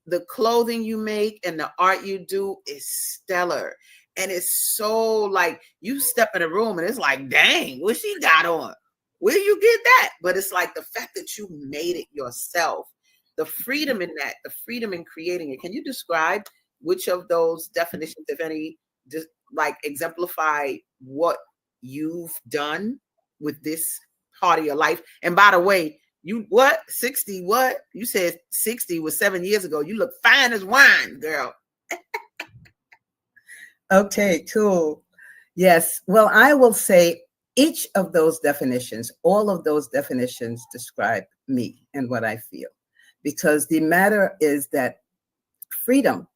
the clothing you make and the art you do is stellar. And it's so like you step in a room and it's like, dang, what she got on? Where you get that? But it's like the fact that you made it yourself, the freedom in that, the freedom in creating it. Can you describe which of those definitions, if any, just like exemplify what you've done with this part of your life? And by the way, 60, what? You said 60 was 7 years ago. You look fine as wine, girl. Okay, cool. Yes. Well, I will say each of those definitions, all of those definitions describe me and what I feel. Because the matter is that freedom,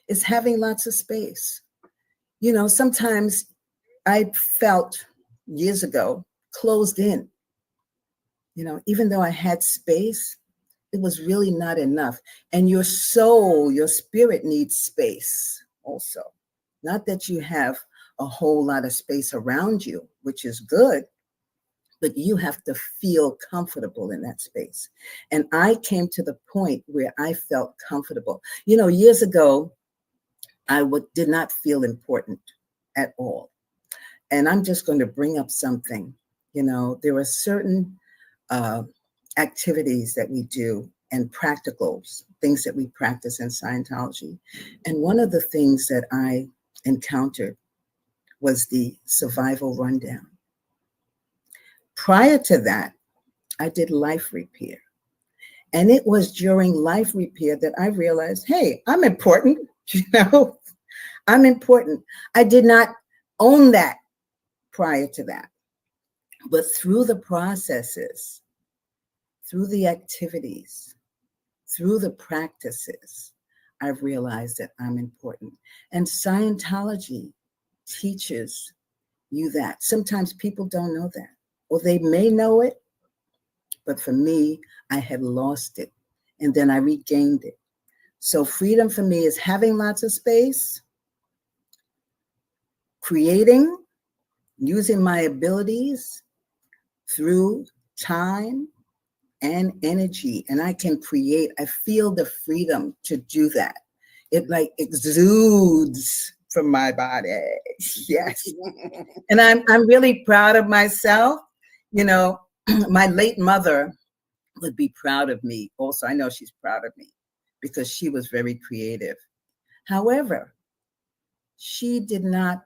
is having lots of space. Sometimes I felt years ago closed in. Even though I had space, it was really not enough. And your soul, your spirit needs space also. Not that you have a whole lot of space around you, which is good, but you have to feel comfortable in that space. And I came to the point where I felt comfortable. Years ago, I did not feel important at all. And I'm just going to bring up something. There are certain activities that we do and practicals, things that we practice in Scientology. And one of the things that I encountered was the survival rundown. Prior to that, I did life repair. And it was during life repair that I realized, hey, I'm important, I'm important. I did not own that prior to that. But through the processes, through the activities, through the practices, I've realized that I'm important. And Scientology teaches you that. Sometimes people don't know that. Or they may know it, but for me, I had lost it, and then I regained it. So freedom for me is having lots of space, creating, using my abilities through time and energy, and I can create. I feel the freedom to do that. It like exudes from my body. Yes. And I'm really proud of myself. You know, my late mother would be proud of me. Also, I know she's proud of me because she was very creative. However, she did not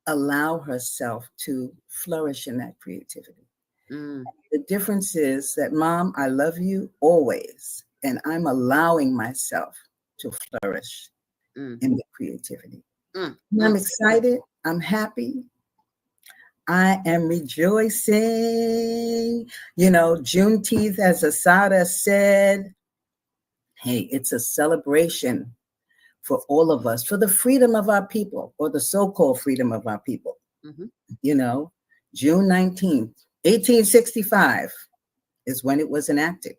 allow herself to flourish in that creativity. The difference is that, Mom, I love you always, and I'm allowing myself to flourish in the creativity. And I'm excited. I'm happy. I am rejoicing. You know, Juneteenth, as Asadah said, hey, it's a celebration for all of us, for the freedom of our people, or the so-called freedom of our people. You know, June 19th, 1865 is when it was enacted.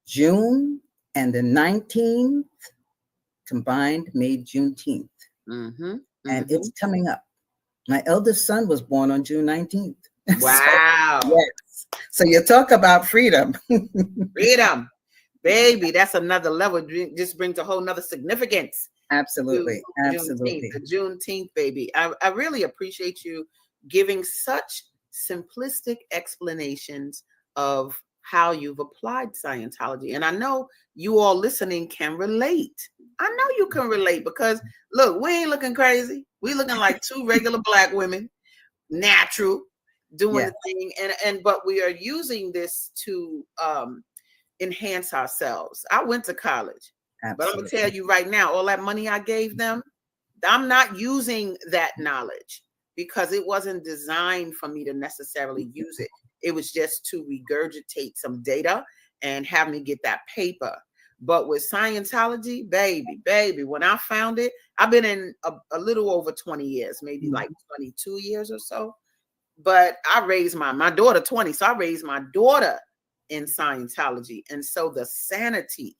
June and the 19th combined made Juneteenth. And it's coming up. My eldest son was born on June 19th. Wow. So, yes. So you talk about freedom. Freedom. Baby, that's another level. Just brings a whole nother significance. Absolutely. To Absolutely. Juneteenth, the Juneteenth, baby. I really appreciate you giving such simplistic explanations of how you've applied Scientology. And I know you all listening can relate. I know you can relate because look, we ain't looking crazy. We looking like two regular Black women, natural, doing the thing. But we are using this to enhance ourselves. I went to college, but I'm gonna tell you right now, all that money I gave them, I'm not using that knowledge because it wasn't designed for me to necessarily use it. It was just to regurgitate some data and have me get that paper. But with Scientology, baby, when I found it, I've been in a little over 20 years, maybe like 22 years or so. But I raised my daughter 20, so I raised my daughter in Scientology. And so the sanity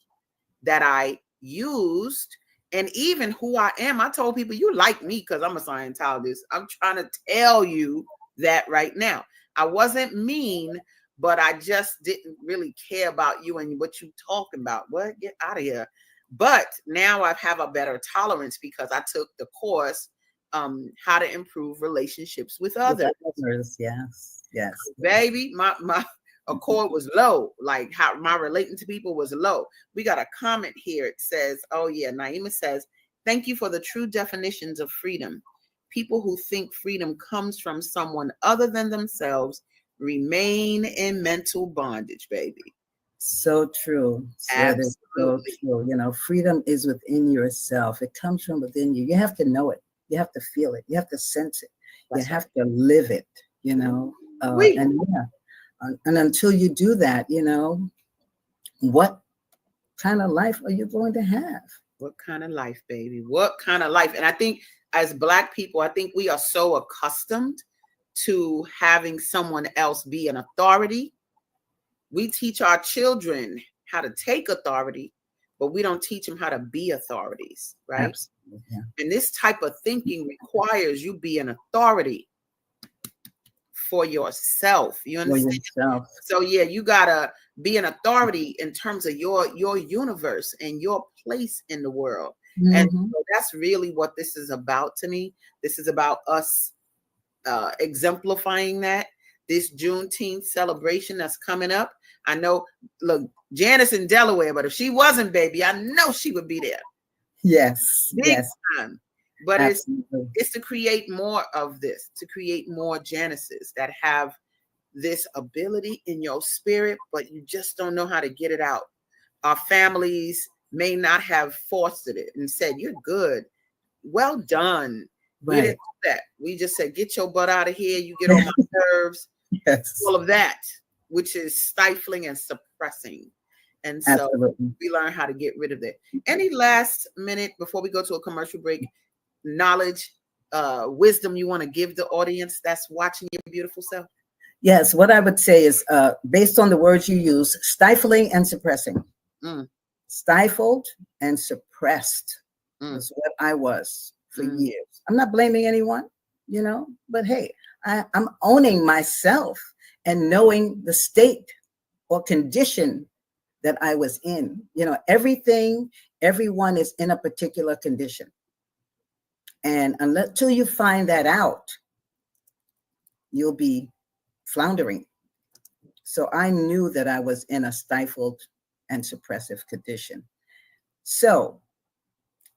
that I used, and even who I am, I told people, you like me because I'm a Scientologist. I'm trying to tell you that right now. I wasn't mean, but I just didn't really care about you and what you talking about. What? Get out of here. But now I have a better tolerance because I took the course, how to improve relationships with others. Yes. Baby, my accord was low. Like how my relating to people was low. We got a comment here. It says, oh yeah, Naima says, thank you for the true definitions of freedom. People who think freedom comes from someone other than themselves remain in mental bondage, baby. So true. That is so true. You know, freedom is within yourself. It comes from within you. You have to know it. You have to feel it. You have to sense it. You have to live it, you know. And until you do that, you know, what kind of life are you going to have? What kind of life, baby? What kind of life? And I think as Black people, I think we are so accustomed to having someone else be an authority. We teach our children how to take authority, but we don't teach them how to be authorities, right? Absolutely, yeah. And this type of thinking requires you be an authority for yourself. You understand? So yeah, you gotta be an authority in terms of your universe and your place in the world. And so that's really what this is about to me. This is about us exemplifying that. This Juneteenth celebration that's coming up. I know, look, Janice in Delaware, but if she wasn't, baby, I know she would be there. Yes. Big time. But it's to create more of this, to create more Janices that have this ability in your spirit, but you just don't know how to get it out. Our families may not have fostered it and said, you're good. Well done. We didn't do that. We just said, get your butt out of here. You get on my nerves. All of that, which is stifling and suppressing. And so we learn how to get rid of it. Any last minute before we go to a commercial break, knowledge, wisdom you want to give the audience that's watching your beautiful self? Yes, what I would say is based on the words you use, stifling and suppressing. Stifled and suppressed is what I was for years. I'm not blaming anyone, you know, but hey, I'm owning myself and knowing the state or condition that I was in. You know, everyone is in a particular condition. And until you find that out, you'll be floundering. So I knew that I was in a stifled and suppressive condition. So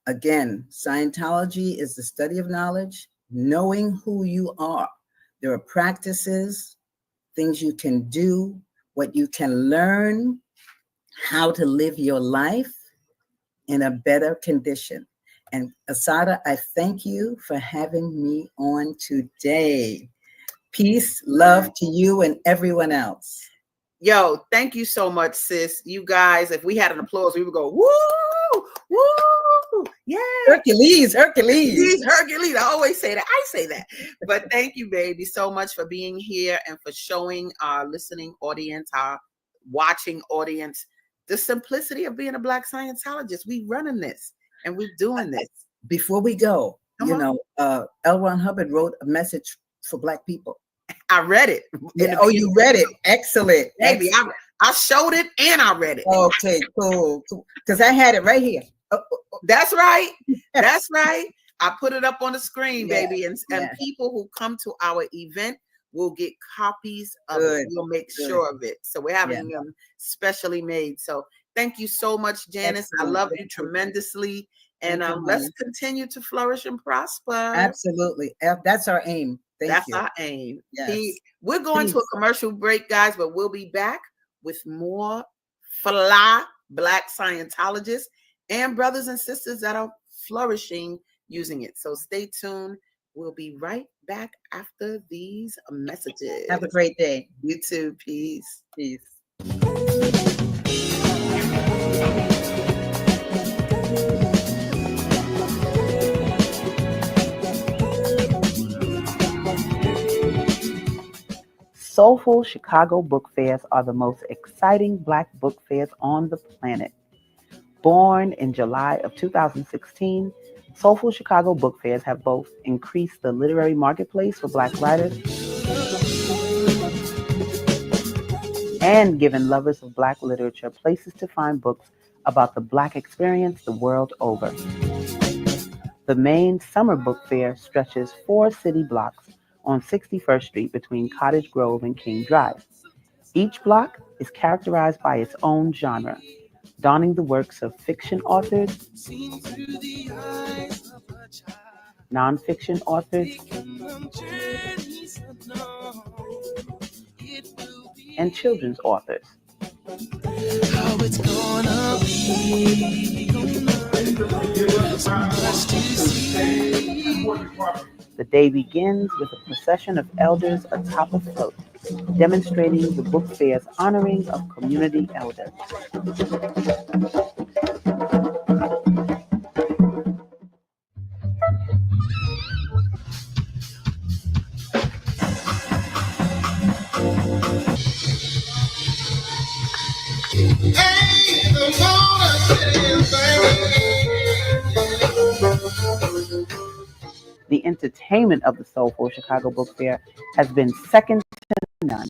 again, Scientology is the study of knowledge, knowing who you are. There are practices, things you can do, what you can learn, how to live your life in a better condition. And Asadah, I thank you for having me on today. Peace, love to you and everyone else. Yo, thank you so much, sis. You guys, if we had an applause, we would go, woo, woo, yeah. Hercules. Hercules. I always say that. I say that. But thank you, baby, so much for being here and for showing our listening audience, our watching audience, the simplicity of being a Black Scientologist. We running this and we're doing this. Before we go, L. Ron Hubbard wrote a message for Black people. I read it. Oh, you read it. Excellent. Baby, I showed it and I read it. Okay, cool. Because I had it right here. That's right. That's right. I put it up on the screen, baby. And people who come to our event will get copies of it. We'll make sure of it. So we're having them specially made. So thank you so much, Janice. Excellent. I love you tremendously. And let's continue to flourish and prosper. Absolutely. That's our aim. That's our aim. Yes. We're going to a commercial break, guys, but we'll be back with more fly Black Scientologists and brothers and sisters that are flourishing using it. So stay tuned. We'll be right back after these messages. Have a great day. You too. Peace. Peace. Soulful Chicago book fairs are the most exciting Black book fairs on the planet. Born in July of 2016, Soulful Chicago book fairs have both increased the literary marketplace for Black writers and given lovers of Black literature places to find books about the Black experience the world over. The main summer book fair stretches 4 city blocks on 61st Street between Cottage Grove and King Drive. Each block is characterized by its own genre, donning the works of fiction authors, nonfiction authors, and children's authors. How it's gonna be. The day begins with a procession of elders atop a float, demonstrating the book fair's honoring of community elders. The entertainment of the Soulful Chicago Book Fair has been second to none.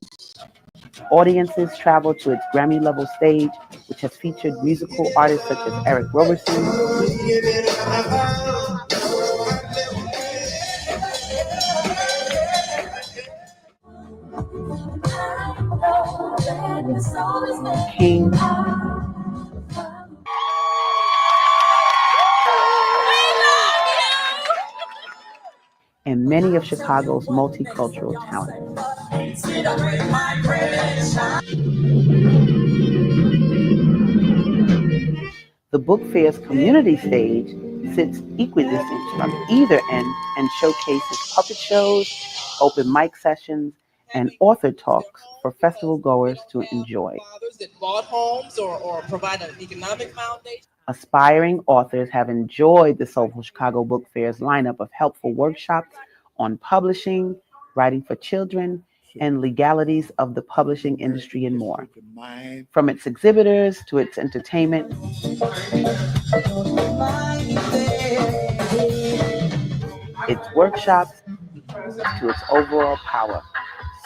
Audiences travel to its Grammy-level stage, which has featured musical artists such as Eric Roberson, King, and many of Chicago's multicultural talents. The book fair's community stage sits equidistant from either end and showcases puppet shows, open mic sessions, and author talks for festival goers to enjoy. That bought homes or provide an economic foundation. Aspiring authors have enjoyed the Soulful Chicago Book Fair's lineup of helpful workshops on publishing, writing for children, and legalities of the publishing industry and more. From its exhibitors to its entertainment, its workshops, to its overall power,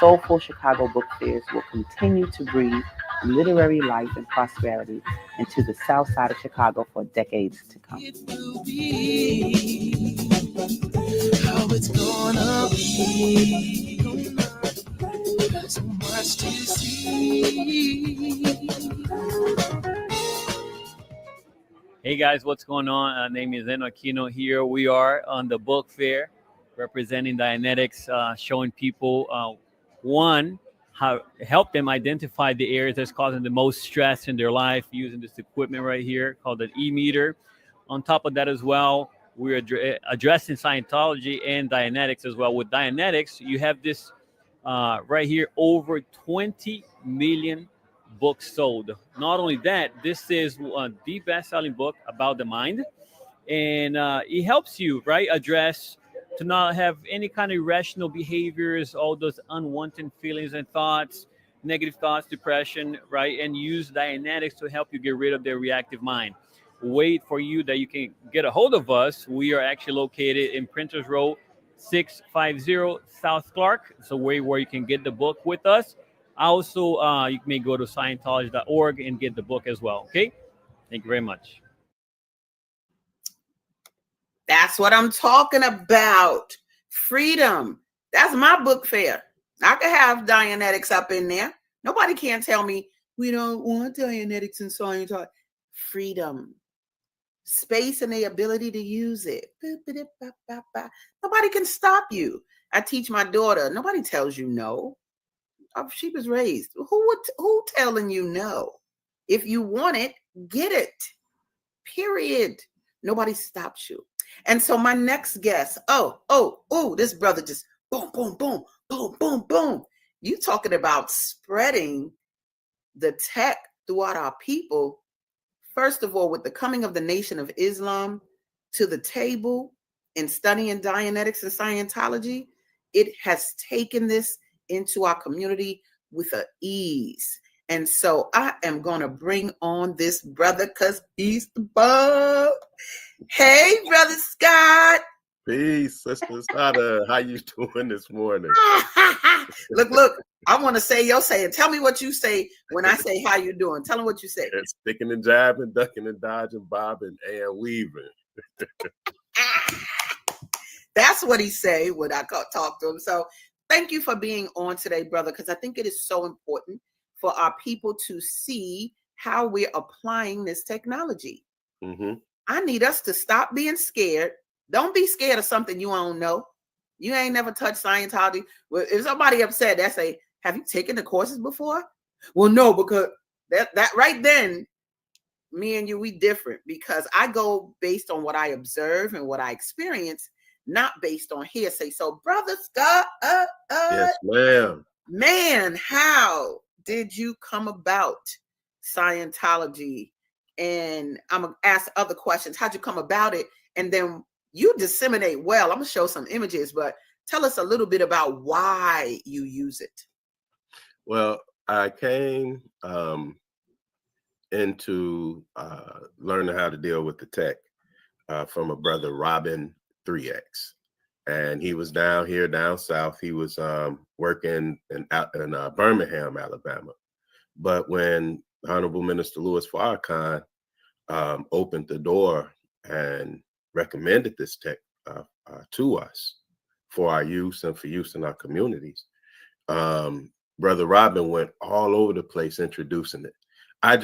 soulful Chicago book fairs will continue to breathe literary life and prosperity into the South Side of Chicago for decades to come. How it's gonna be. So much to see. Hey guys, what's going on? Name is Eno Aquino here. We are on the book fair representing Dianetics, showing people, one, how help them identify the areas that's causing the most stress in their life using this equipment right here called an e-meter. On top of that as well, we're addressing Scientology and Dianetics as well. With Dianetics, you have this right here, over 20 million books sold. Not only that, this is the best-selling book about the mind, and it helps you, right, address to not have any kind of irrational behaviors, all those unwanted feelings and thoughts, negative thoughts, depression, right, and use Dianetics to help you get rid of their reactive mind. Wait for you that you can get a hold of us. We are actually located in Printers Row, 650 South Clark. So where you can get the book with us. Also, you may go to Scientology.org and get the book as well. Okay? Thank you very much. That's what I'm talking about. Freedom. That's my book fair. I could have Dianetics up in there. Nobody can tell me we don't want Dianetics and Scientology. Freedom. Space and the ability to use it. Nobody can stop you. I teach my daughter. Nobody tells you no. She was raised. Who telling you no? If you want it, get it. Period. Nobody stops you. And so my next guest, this brother just boom, boom, boom, boom, boom, boom. You talking about spreading the tech throughout our people. First of all, with the coming of the Nation of Islam to the table and studying Dianetics and Scientology, it has taken this into our community with an ease. And so I am going to bring on this brother because he's the bomb. Hey, Brother Scott. Peace, Sister Asadah. How you doing this morning? Look, I want to say your saying. Tell me what you say when I say how you doing. Tell them what you say. It's sticking and jabbing, ducking and dodging, bobbing and weaving. That's what he say when I talk to him. So thank you for being on today, brother, because I think it is so important for our people to see how we're applying this technology. Mm-hmm. I need us to stop being scared. Don't be scared of something you don't know. You ain't never touched Scientology. Well, if somebody upset, they say, have you taken the courses before? Well, no, because that right then, me and you, we different, because I go based on what I observe and what I experience, not based on hearsay. So, Brother Scott, yes, ma'am. Man, how did you come about Scientology? And I'm going to ask other questions. How'd you come about it? And then you disseminate well. I'm going to show some images, but tell us a little bit about why you use it. Well, I came into learning how to deal with the tech from a brother, Robin 3X. And he was down south. He was working in Birmingham, Alabama. But when Honorable Minister Louis Farrakhan opened the door and recommended this tech to us for our use and for use in our communities, Brother Robin went all over the place introducing it. I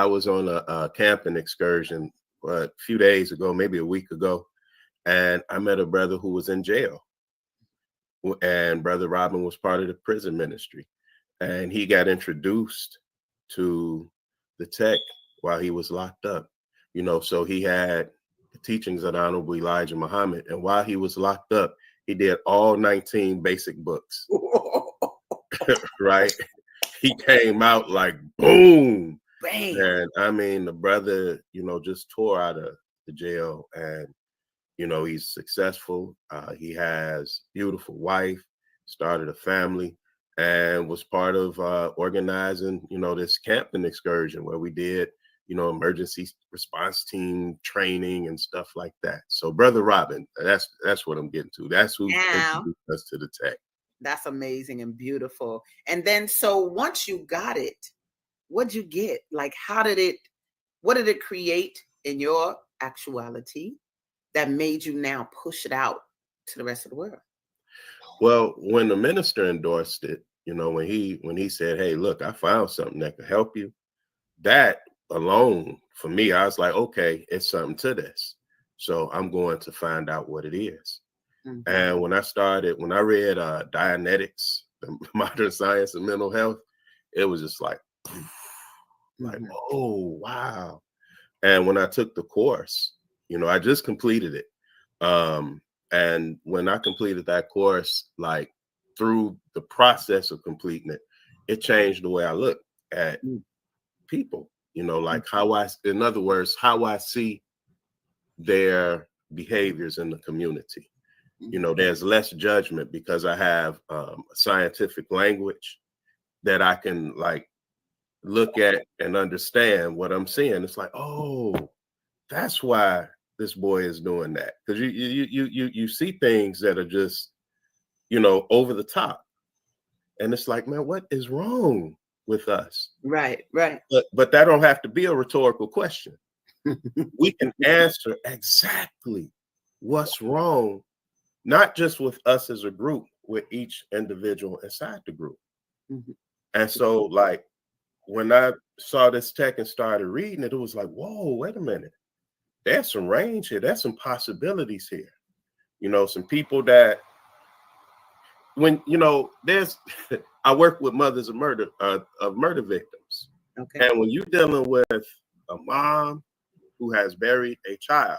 was on a camping excursion a few days ago, maybe a week ago, and I met a brother who was in jail. And Brother Robin was part of the prison ministry. And he got introduced to the tech while he was locked up. So he had the teachings of Honorable Elijah Muhammad. And while he was locked up, he did all 19 basic books. Right? He came out like boom. Bang. And I mean, the brother, just tore out of the jail, and he's successful. He has a beautiful wife, started a family, and was part of organizing, this camping excursion where we did, emergency response team training and stuff like that. So Brother Robin, that's what I'm getting to. That's who introduced us to the tech. That's amazing and beautiful. And then, so once you got it, what'd you get? Like, what did it create in your actuality that made you now push it out to the rest of the world? Well, when the minister endorsed it, when he said, "Hey, look, I found something that could help you," that alone for me, I was like, okay, it's something to this. So I'm going to find out what it is. Mm-hmm. And when I read Dianetics, the Modern Science of Mental Health, it was just like, oh, wow. And when I took the course, I just completed it. And when I completed that course, like through the process of completing it, it changed the way I look at people, like how I see their behaviors in the community. There's less judgment because I have a scientific language that I can like look at and understand what I'm seeing. It's like, oh, that's why this boy is doing that. Because you see things that are just, over the top. And it's like, man, what is wrong with us? Right. But that don't have to be a rhetorical question. We can answer exactly what's wrong, not just with us as a group, with each individual inside the group. Mm-hmm. And so, like, when I saw this tech and started reading it, it was like, whoa, wait a minute. There's some range here. There's some possibilities here. Some people that, when, I work with mothers of murder victims. Okay. And when you're dealing with a mom who has buried a child,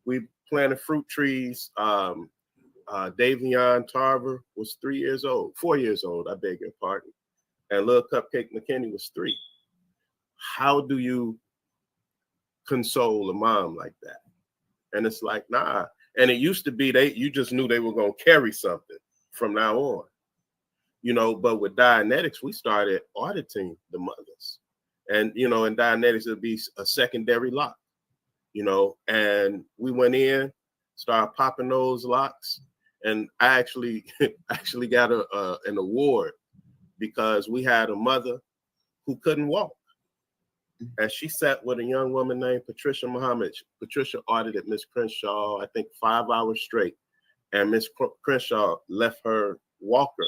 we planted fruit trees. Davion Tarver was 4 years old, I beg your pardon. And little Cupcake McKinney was 3. How do you console a mom like that? And it's like, nah. And it used to be you just knew they were going to carry something from now on. But with Dianetics, we started auditing the mothers. And, in Dianetics, it'd be a secondary lock, and we went in, started popping those locks. And I actually got an award because we had a mother who couldn't walk. And she sat with a young woman named Patricia Muhammad. Patricia audited Miss Crenshaw, I think 5 hours straight. And Miss Crenshaw left her walker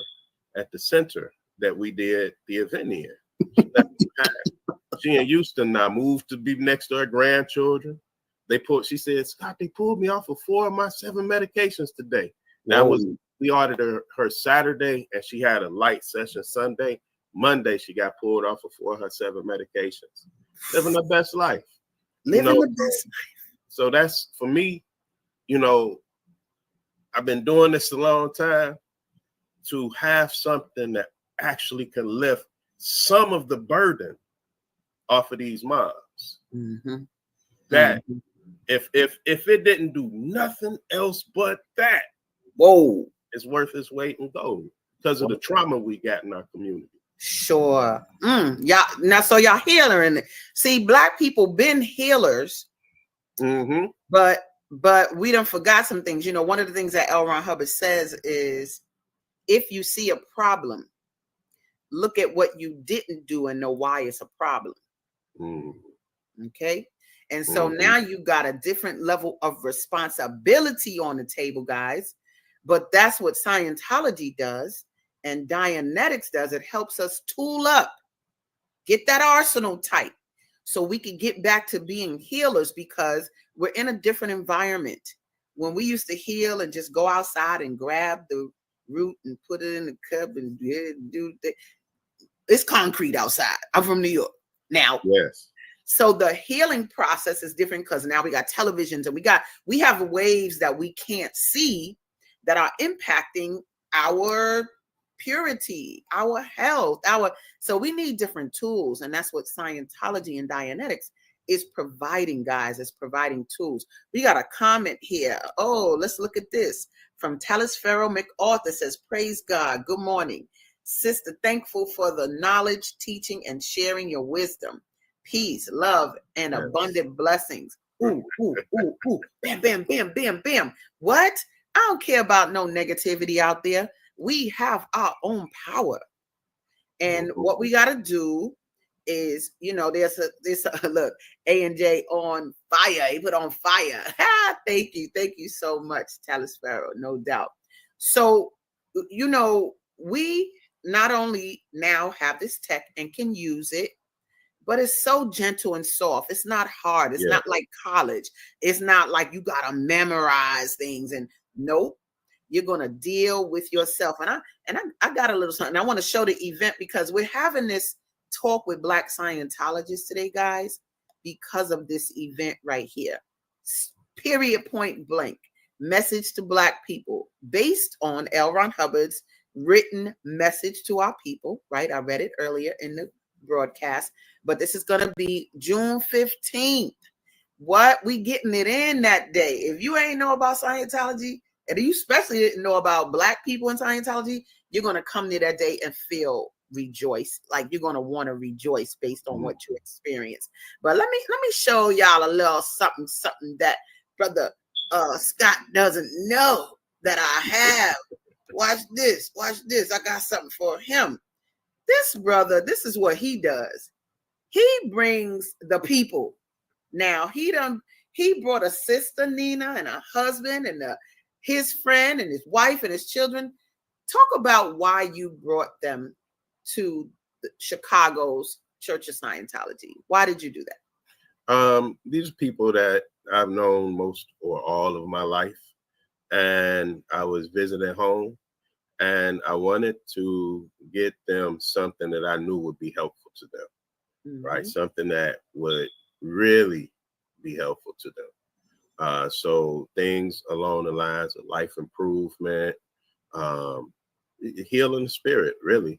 at the center that we did the event in. She in Houston now, moved to be next to her grandchildren. She said, Scott, they pulled me off of 4 of my 7 medications today. We audited her Saturday, and she had a light session Sunday. Monday, she got pulled off of 4 of her 7 medications. Living her best life. Living the best life. So that's, for me, I've been doing this a long time, to have something that actually can lift some of the burden off of these moms. Mm-hmm. That if it didn't do nothing else but that, whoa, it's worth its weight in gold because of the trauma we got in our community. Sure. Y'all now, so y'all healer in it. See, Black people been healers, but we done forgot some things. One of the things that L. Ron Hubbard says is, if you see a problem, look at what you didn't do and know why it's a problem. Okay. And so now you got a different level of responsibility on the table, guys. But that's what Scientology does and Dianetics does. It helps us tool up, get that arsenal tight so we can get back to being healers, because we're in a different environment. When we used to heal and just go outside and grab the root and put it in the cup and do that, it's concrete outside. I'm from New York now. Yes. So the healing process is different because now we got televisions and we have waves that we can't see that are impacting our purity, our health, so we need different tools. And that's what Scientology and Dianetics is providing, guys. It's providing tools. We got a comment here. Oh, let's look at this. From Talis Farrow McArthur says, praise God. Good morning. Sister, thankful for the knowledge, teaching, and sharing your wisdom. Peace, love, and abundant blessings. Ooh, ooh, ooh, ooh. Bam, bam, bam, bam, bam. What? I don't care about no negativity out there. We have our own power. And what we got to do is, there's a look, A&J on fire. He put on fire. Thank you so much, Talis Farrow, no doubt. So, we not only now have this tech and can use it, but it's so gentle and soft. It's not hard. It's not like college. It's not like you got to memorize things. And nope, you're going to deal with yourself. And I got a little something. I want to show the event because we're having this talk with Black Scientologists today, guys, because of this event right here. Period, point blank. Message to Black people based on L. Ron Hubbard's written message to our people, right? I read it earlier in the broadcast, but this is going to be June 15th. What? We getting it in that day. If you ain't know about Scientology, and you especially didn't know about Black people in Scientology, you're going to come there that day and feel rejoice. Like you're going to want to rejoice based on what you experience. But let me show y'all a little something that Brother Scott doesn't know that I have. Watch this. I got something for him. This brother, this is what he does. He brings the people. Now he brought a sister, Nina, and a husband, and his friend, and his wife, and his children. Talk about why you brought them to Chicago's Church of Scientology. Why did you do that? These are people that I've known most or all of my life, and I was visiting home, and I wanted to get them something that I knew would be helpful to them, right? Something that would really be helpful to them. So things along the lines of life improvement, healing the spirit, really,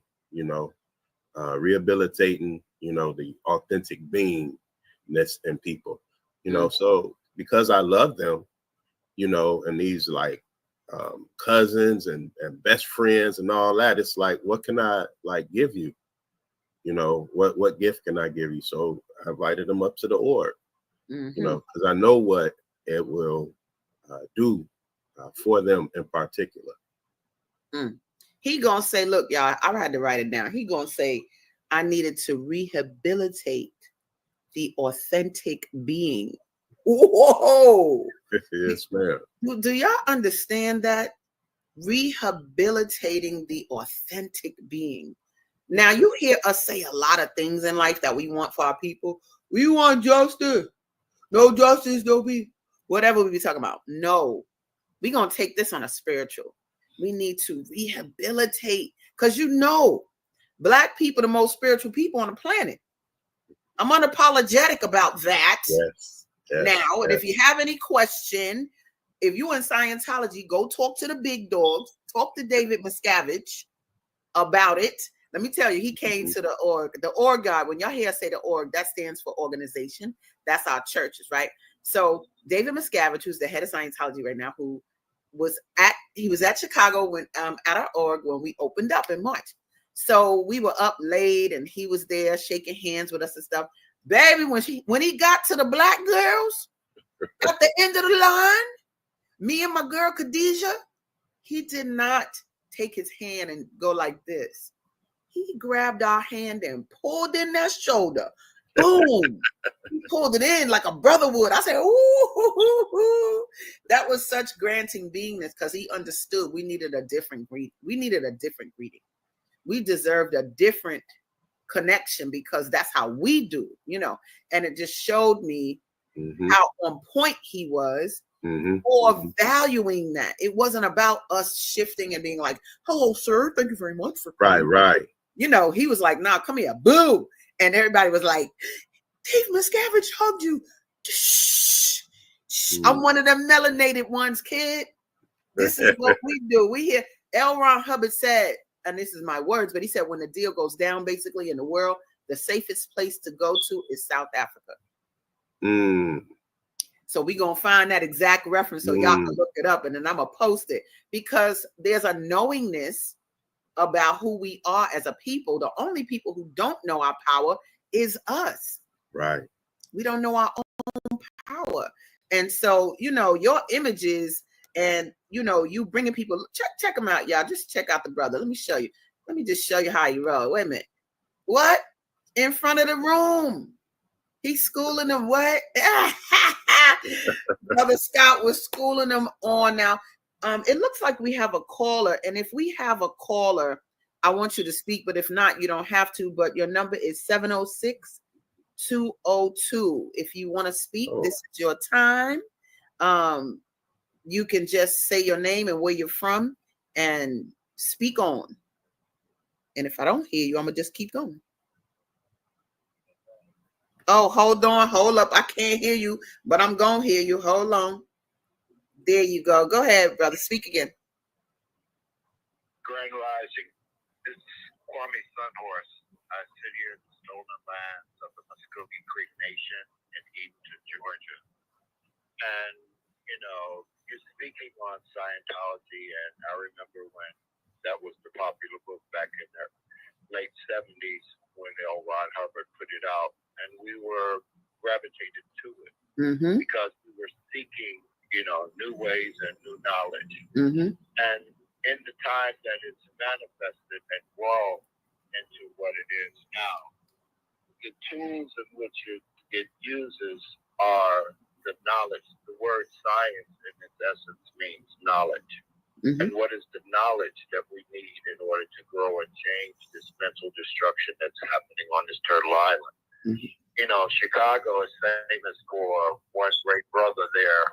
rehabilitating, the authentic beingness in people, so because I love them, and these like cousins and best friends and all that, it's like, what can I give you? What gift can I give you? So I invited them up to the org, because I know what it will do for them in particular. He gonna say, look, y'all, I had to write it down. He gonna say, I needed to rehabilitate the authentic being. Whoa! Yes, ma'am. Do y'all understand that? Rehabilitating the authentic being. Now, you hear us say a lot of things in life that we want for our people. We want justice. No justice, no be whatever we be talking about. No, we're going to take this on a spiritual. We need to rehabilitate because Black people, the most spiritual people on the planet. I'm unapologetic about that. Yes. Now, and if you have any question, if you in Scientology, go talk to the big dogs, talk to David Miscavige about it. Let me tell you, he came to the org. The org guy, when y'all hear us say the org, that stands for organization. That's our churches, right? So David Miscavige, who's the head of Scientology right now, he was at Chicago when at our org when we opened up in March. So we were up late and he was there shaking hands with us and stuff. Baby, when he got to the Black girls at the end of the line, me and my girl Khadijah, he did not take his hand and go like this. He grabbed our hand and pulled in that shoulder. Boom. He pulled it in like a brother would. I said, ooh. That was such granting beingness because he understood we needed a different greeting. We deserved a different connection because that's how we do, and it just showed me how on point he was for valuing that. It wasn't about us shifting and being like, hello, sir, thank you very much for coming. Right. He was like, nah, come here, boo. And everybody was like, Dave Miscavige hugged you. Shh. I'm one of them melanated ones, kid. This is what we do. We hear L. Ron Hubbard said, and this is my words, but he said, when the deal goes down, basically in the world, the safest place to go to is South Africa. So we're going to find that exact reference so y'all can look it up, and then I'm going to post it because there's a knowingness about who we are as a people. The only people who don't know our power is us. Right. We don't know our own power. And so, your images and you bringing people. Check him out, y'all. Just check out the brother. Let me show you. Let me just show you how he roll. Wait a minute. What? In front of the room. He's schooling them what? Brother Scott was schooling them on now. It looks like we have a caller, and if we have a caller, I want you to speak, but if not, you don't have to. But your number is 706-202. If you want to speak, this is your time. You can just say your name and where you're from and speak on. And if I don't hear you, I'm gonna just keep going. Oh, hold on, hold up. I can't hear you, but I'm gonna hear you. Hold on. There you go. Go ahead, brother. Speak again. Grand Rising. This is Kwame Sunhorse. I sit here in the stolen lands of the Muskogee Creek Nation in Eaton, Georgia. And, you're speaking on Scientology, and I remember when that was the popular book back in the late 70s when L. Ron Hubbard put it out, and we were gravitated to it because we were seeking, new ways and new knowledge. And in the time that it's manifested and grown into what it is now, the tools in which it uses are the knowledge. The word science in its essence means knowledge. And what is the knowledge that we need in order to grow and change this mental destruction that's happening on this Turtle Island? Chicago is famous for one great brother there.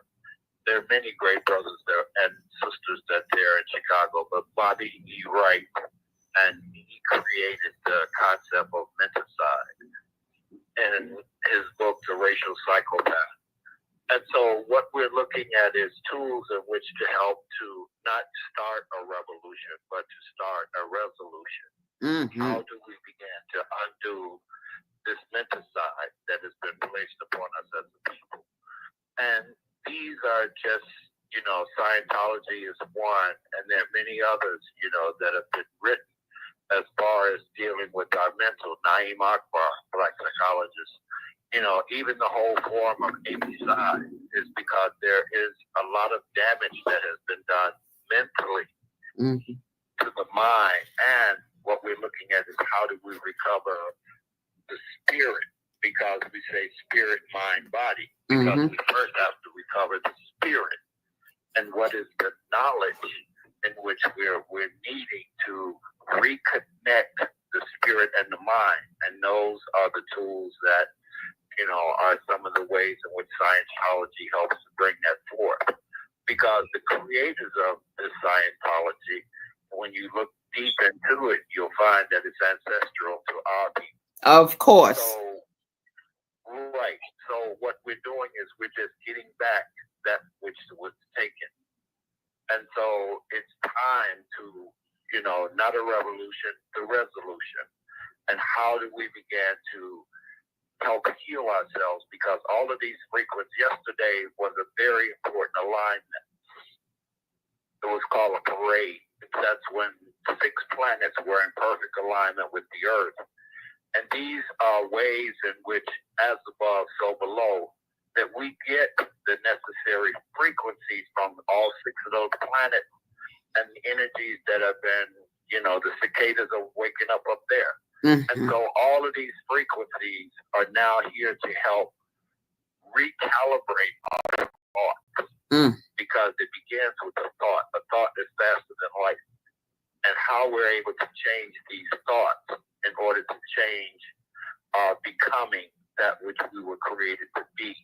There are many great brothers there and sisters that there in Chicago, but Bobby E. Wright, and he created the concept of menticide in his book, The Racial Psychopath. And so what we're looking at is tools in which to help to not start a revolution, but to start a resolution. How do we begin to undo this menticide that has been placed upon us as a people? And these are just, Scientology is one, and there are many others, that have been written as far as dealing with our mental. Naeem Akbar, black psychologist, even the whole form of APSI is because there is a lot of damage that has been done mentally to the mind. And what we're looking at is how do we recover the spirit, because we say spirit, mind, body, because we first have to recover the spirit. And what is the knowledge in which we're needing to reconnect the spirit and the mind? And those are the tools that are some of the ways in which Scientology helps to bring that forth. Because the creators of this Scientology, when you look deep into it, you'll find that it's ancestral to our people. Of course. Right. So what we're doing is we're just getting back that which was taken. And so it's time to, not a revolution, the resolution. And how do we begin to help heal ourselves? Because all of these frequencies, yesterday was a very important alignment. It was called a parade. That's when 6 planets were in perfect alignment with the Earth. And these are ways in which, as above, so below, that we get the necessary frequencies from all 6 of those planets and the energies that have been, the cicadas are waking up there. And so all of these frequencies are now here to help recalibrate our thoughts, because it begins with a thought is faster than light, and how we're able to change these thoughts in order to change our becoming that which we were created to be.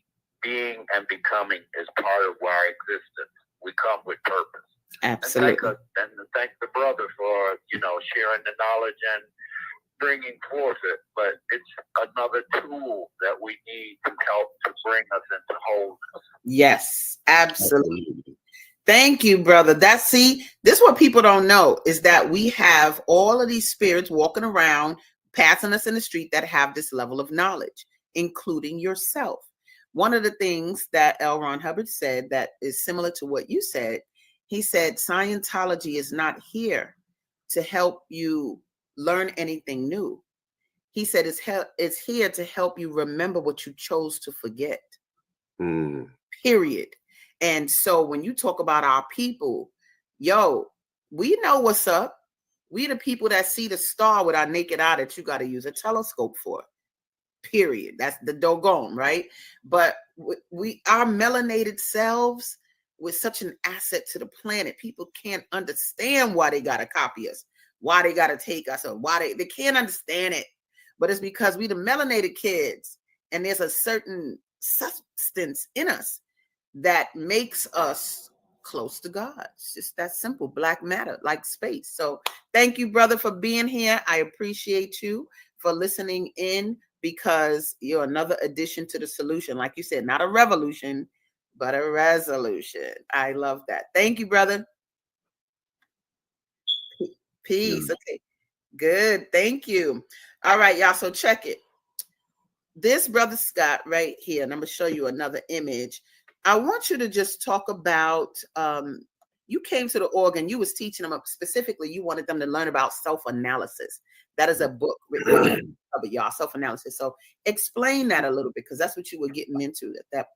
Being and becoming is part of our existence. We come with purpose. Absolutely. And thank the brother for, sharing the knowledge and bringing forth it. But it's another tool that we need to help to bring us into wholeness. Yes, absolutely. Thank you, brother. This is what people don't know, is that we have all of these spirits walking around, passing us in the street that have this level of knowledge, including yourself. One of the things that L. Ron Hubbard said that is similar to what you said, he said, Scientology is not here to help you learn anything new. He said it's here to help you remember what you chose to forget. Period. And so when you talk about our people, yo, we know what's up. We the people that see the star with our naked eye that you got to use a telescope for. Period. That's the doggone, right? But we our melanated selves with such an asset to the planet. People can't understand why they got to copy us, why they got to take us, or why they can't understand it. But it's because we the melanated kids, and there's a certain substance in us that makes us close to God. It's just that simple. Black matter, like space. So thank you, brother, for being here. I appreciate you for listening in, because you're another addition to the solution. Like you said, not a revolution, but a resolution. I love that. Thank you, brother. Peace. Okay, good. Thank you. All right, y'all. So check it. This brother Scott right here, and I'm going to show you another image. I want you to just talk about, you came to the org, you was teaching them specifically, you wanted them to learn about self-analysis. That is a book written about y'all, self-analysis. So explain that a little bit, because that's what you were getting into at that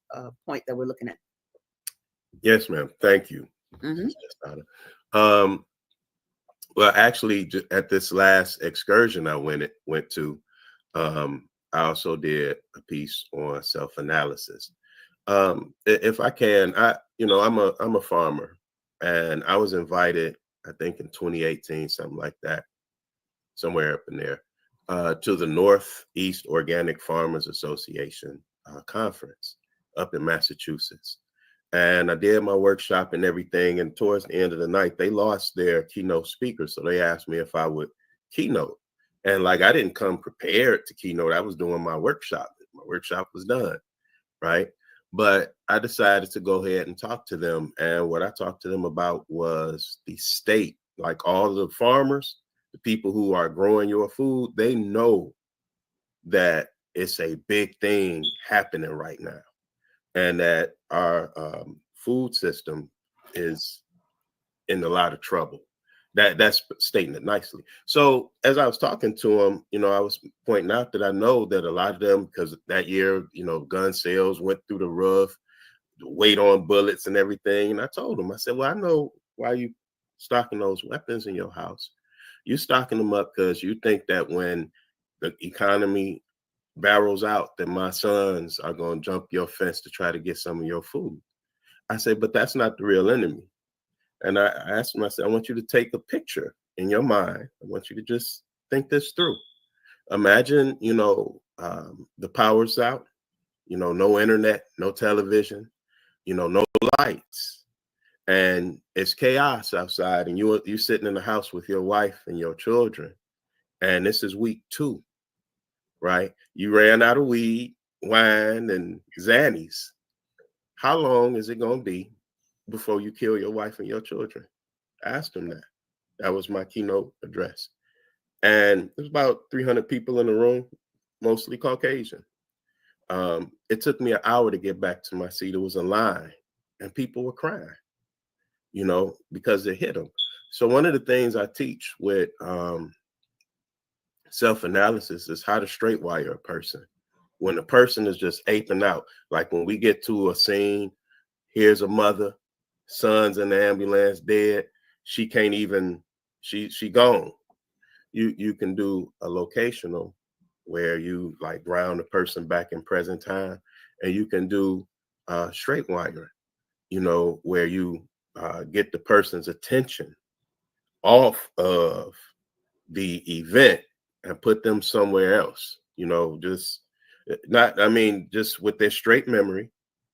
point that we're looking at. Yes, ma'am. Thank you. Well, actually, at this last excursion I went to, I also did a piece on self-analysis. If I can, I'm a farmer, and I was invited, I think in 2018, something like that, somewhere up in there, to the Northeast Organic Farmers Association conference up in Massachusetts. And I did my workshop and everything. And towards the end of the night, they lost their keynote speaker. So they asked me if I would keynote. And like, I didn't come prepared to keynote. I was doing my workshop. My workshop was done, right? But I decided to go ahead and talk to them. And what I talked to them about was the state, like all the farmers, the people who are growing your food, they know that it's a big thing happening right now, and that our food system is in a lot of trouble. That's stating it nicely. So as I was talking to them, I was pointing out that I know that a lot of them, because that year, gun sales went through the roof, the weight on bullets and everything. And I told them, I said, well, I know why you stocking those weapons in your house. You stocking them up because you think that when the economy barrels out, that my sons are going to jump your fence to try to get some of your food. I said, but that's not the real enemy. And I asked him, I said, I want you to take a picture in your mind. I want you to just think this through. Imagine, the power's out, no internet, no television, no lights, and it's chaos outside, and you're sitting in the house with your wife and your children, and this is week 2, right? You ran out of weed, wine, and Xannies. How long is it going to be before you kill your wife and your children? Asked him that. That was my keynote address. And there's about 300 people in the room, mostly Caucasian. It took me an hour to get back to my seat. It was a line, and people were crying, because it hit them. So one of the things I teach with self-analysis is how to straight wire a person. When a person is just aping out, like when we get to a scene, here's a mother, son's in the ambulance, dead. She can't even, she gone. You can do a locational where you like ground the person back in present time, and you can do straight wiring, where you get the person's attention off of the event and put them somewhere else, just with their straight memory,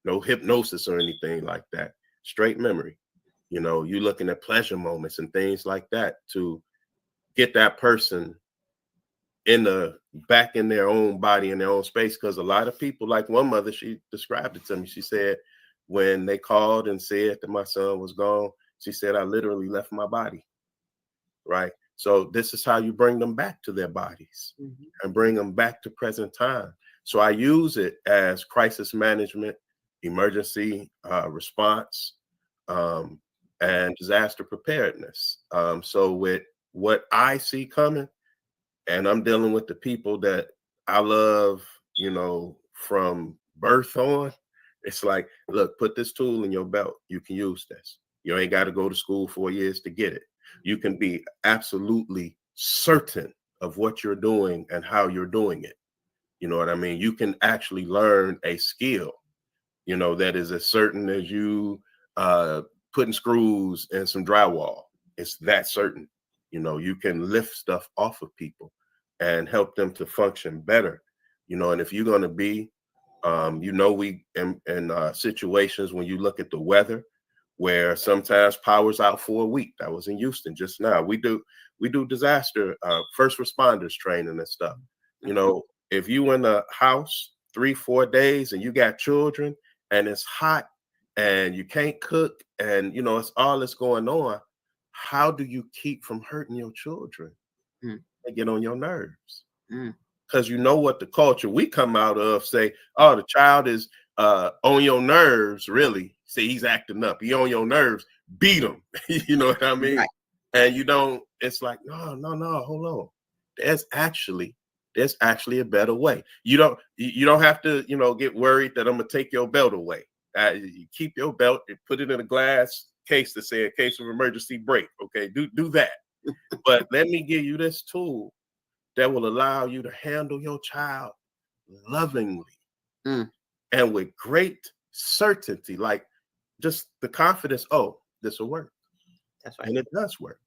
no hypnosis or anything like that, straight memory. You're looking at pleasure moments and things like that to get that person back in their own body, in their own space. Because a lot of people, like one mother, she described it to me. She said, when they called and said that my son was gone, she said, I literally left my body. Right. So this is how you bring them back to their bodies and bring them back to present time. So I use it as crisis management, emergency response, and disaster preparedness. So with what I see coming, and I'm dealing with the people that I love, from birth on, It's like, look, put this tool in your belt. You can use this. You ain't got to go to school 4 years to get it. You can be absolutely certain of what you're doing and how you're doing it. You know what I mean? You can actually learn a skill, you know, that is as certain as you putting screws in some drywall. It's that certain. You know, you can lift stuff off of people and help them to function better. You know, and if you're going to be, you know, we in situations when you look at the weather, where sometimes power's out for a week. That was in Houston just now. We do disaster first responders training and stuff. You know, if you in a house 3-4 days and you got children and it's hot and you can't cook and you know it's all that's going on, how do you keep from hurting your children? They get on your nerves. Because you know what the culture we come out of say, oh, the child is on your nerves, really. Say he's acting up. He on your nerves, beat him. You know what I mean? Right. And you don't, it's like, no, hold on. There's actually a better way. You don't have to, you know, get worried that I'm gonna take your belt away. You keep your belt and put it in a glass case to say in case of emergency break. Okay, do that. But let me give you this tool that will allow you to handle your child lovingly and with great certainty, like just the confidence, oh, this will work. That's right. And it does work.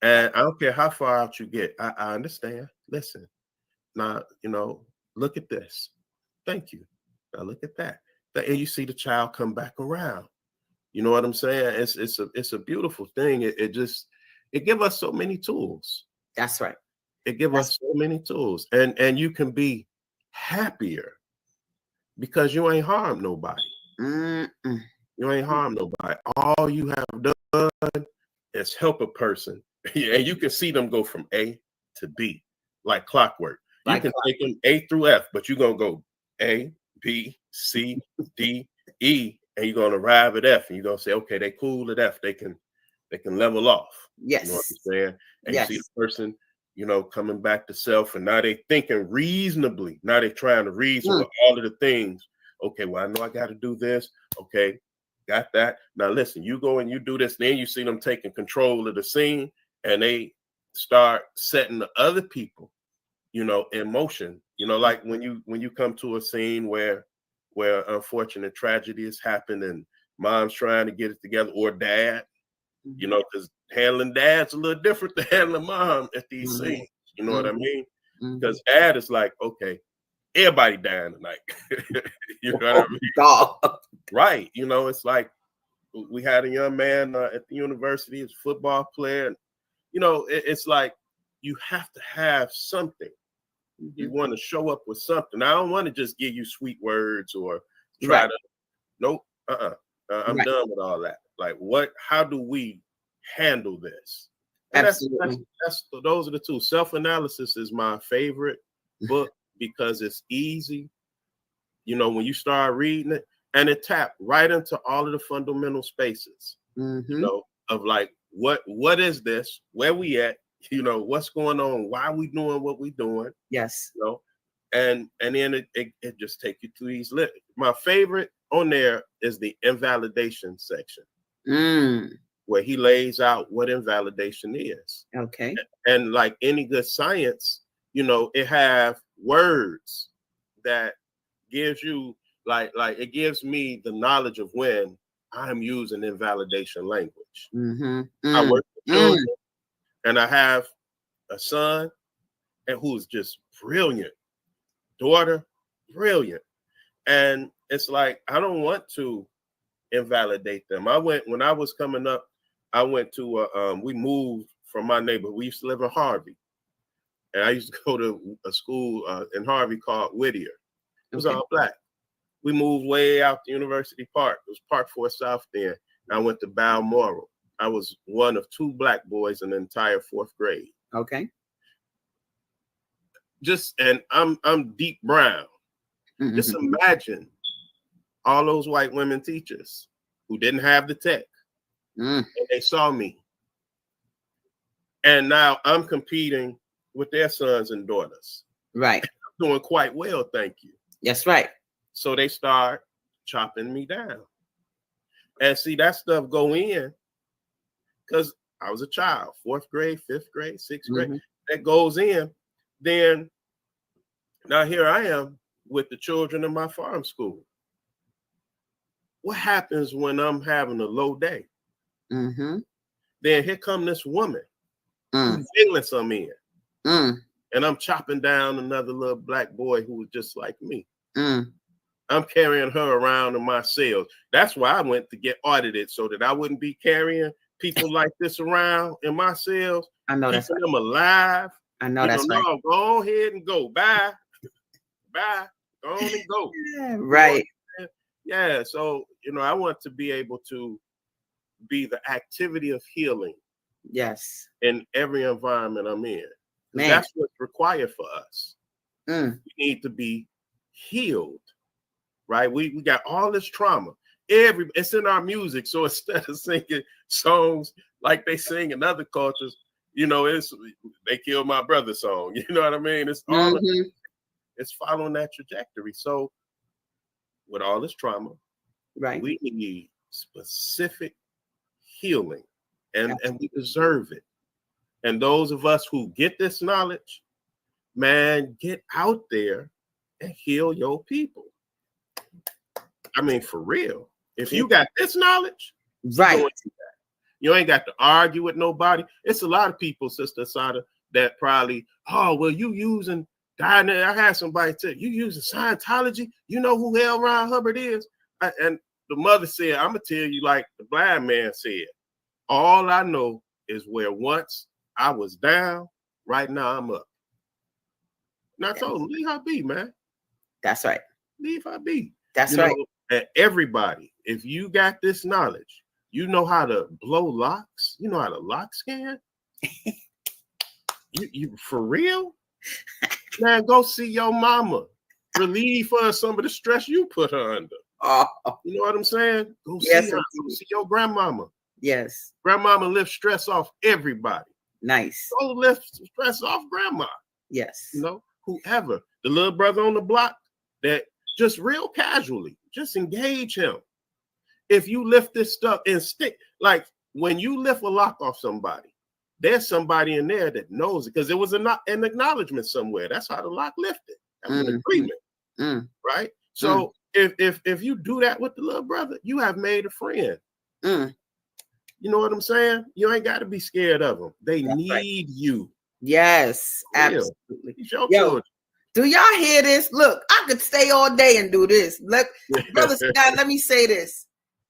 And I don't care how far out you get. I understand. Listen, now, you know, look at this. Thank you. Now look at that. And you see the child come back around. You know what I'm saying? It's a beautiful thing. It gives us so many tools. That's right. It gives us so many tools. And you can be happier because you ain't harmed nobody. You ain't harmed nobody. All you have done is help a person. And you can see them go from A to B like clockwork. You can take them A through F, but you're going to go A, B, C, D, E, and you're going to arrive at F. And you're going to say, okay, they cool at F. They can level off. Yes. You know what I'm saying? And you see the person, you know, coming back to self, and now they thinking reasonably. Now they trying to reason with all of the things. Okay, well, I know I got to do this. Okay, got that. Now listen, you go and you do this, then you see them taking control of the scene, and they start setting the other people, you know, in motion. You know, like when you come to a scene where unfortunate tragedy has happened and mom's trying to get it together, or dad, you know, because handling dad's a little different than handling mom at these scenes. You know what I mean? Because dad is like, okay, everybody dying tonight. You know what I mean? God. Right. You know, it's like we had a young man at the university, he's a football player. And, you know, it's like you have to have something. You want to show up with something. I don't want to just give you sweet words or try to, nope, I'm done with all that. Like, how do we handle this? And absolutely. Those are the two. Self-analysis is my favorite book because it's easy. You know, when you start reading it, and it tapped right into all of the fundamental spaces, you know, of like, what is this? Where we at? You know, what's going on? Why are we doing what we doing? Yes. You know, and then it just take you through these lists. My favorite on there is the invalidation section, where he lays out what invalidation is. Okay. And like any good science, you know, it have words that gives you like it gives me the knowledge of when I'm using invalidation language. I work with children, and I have a son and who's just brilliant, daughter, brilliant. And it's like, I don't want to invalidate them. When I was coming up, I went to we moved from my neighborhood. We used to live in Harvey. And I used to go to a school in Harvey called Whittier. It was all black. We moved way out to University Park. It was Park 4 South then. I went to Balmoral. I was one of 2 black boys in the entire 4th grade. Okay. And I'm deep brown. Just imagine all those white women teachers who didn't have the tech. And they saw me. And now I'm competing with their sons and daughters. Right. I'm doing quite well, thank you. That's right. So they start chopping me down. And see, that stuff go in because I was a child, 4th grade, 5th grade, 6th grade. That goes in. Then now here I am with the children in my farm school. What happens when I'm having a low day? Then here come this woman who's feeling some in. And I'm chopping down another little black boy who was just like me. I'm carrying her around in my cells. That's why I went to get audited so that I wouldn't be carrying people like this around in my cells. I know that's keeping them alive. I know that's right. No, go ahead and go. Bye. Bye. Go on and go. Right. Yeah. So, I want to be able to be the activity of healing. Yes. In every environment I'm in. Man. That's what's required for us. We need to be healed. Right? We got all this trauma. It's in our music. So instead of singing songs like they sing in other cultures, it's they killed my brother song. You know what I mean? It's all it's following that trajectory. So with all this trauma, right, we need specific healing, and we deserve it. And those of us who get this knowledge, man, get out there and heal your people. I mean, for real. If you got this knowledge, right, you ain't got to argue with nobody. It's a lot of people, Sister Asadah, that probably, oh, well, you using Diana. I had somebody tell you using Scientology. You know who L. Ron Hubbard is? And the mother said, I'm gonna tell you like the blind man said. All I know is where once I was down, right now I'm up. And I told him, leave her be, man. That's right. Leave her be. That's right. And everybody, if you got this knowledge, you know how to blow locks. You know how to lock scan. you for real? Man, go see your mama. Relieve her of some of the stress you put her under. Oh. You know what I'm saying? Go Yes, see her. Go see your grandmama. Yes. Grandmama lifts stress off everybody. Nice. Go lift stress off grandma. Yes. Whoever. The little brother on the block that just real casually, just engage him. If you lift this stuff and stick, like when you lift a lock off somebody, there's somebody in there that knows it because it was an acknowledgement somewhere. That's how the lock lifted. That's an agreement, right? So if you do that with the little brother, you have made a friend. You know what I'm saying? You ain't got to be scared of them. They need you. Yes, absolutely. Yo, do y'all hear this? Look, I could stay all day and do this. Look, Brother Scott, let me say this.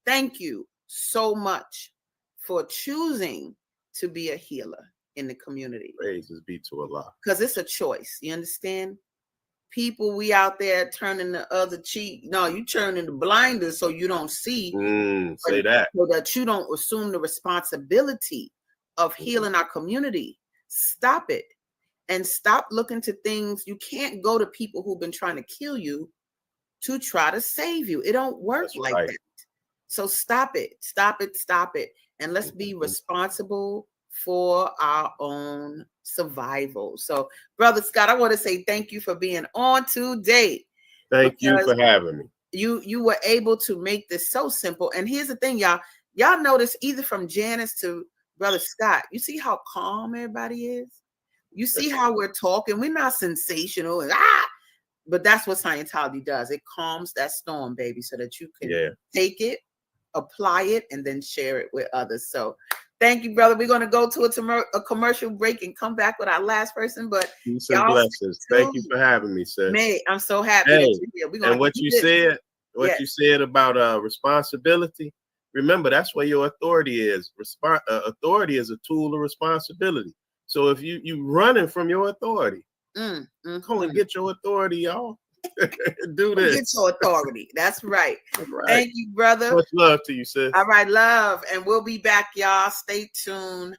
Thank you so much for choosing to be a healer in the community. Praises be to Allah. Because it's a choice. You understand? People, we out there turning the other cheek. No, you turning the blinders so you don't see. Say that. So that you don't assume the responsibility of healing our community. Stop it. And stop looking to things. You can't go to people who've been trying to kill you to try to save you. It don't work like that. So stop it. Stop it. Stop it. And let's be responsible for our own survival. So, Brother Scott, I want to say thank you for being on today. Thank you for having me. You were able to make this so simple. And here's the thing, y'all. Y'all notice either from Janice to Brother Scott, you see how calm everybody is? You see how we're talking? We're not sensational and but that's what Scientology does. It calms that storm, baby, so that you can take it, apply it, and then share it with others. So thank you, brother. We're going to go to a commercial break and come back with our last person. But peace and blessings. Thank you for having me, sis. May, I'm so happy that you're here. And what you said about responsibility, remember, that's where your authority is. Authority is a tool of responsibility. So if you running from your authority, come and get your authority, y'all. Do this. Get your authority. That's right. Thank you, brother. Much love to you, sis. All right, love. And we'll be back, y'all. Stay tuned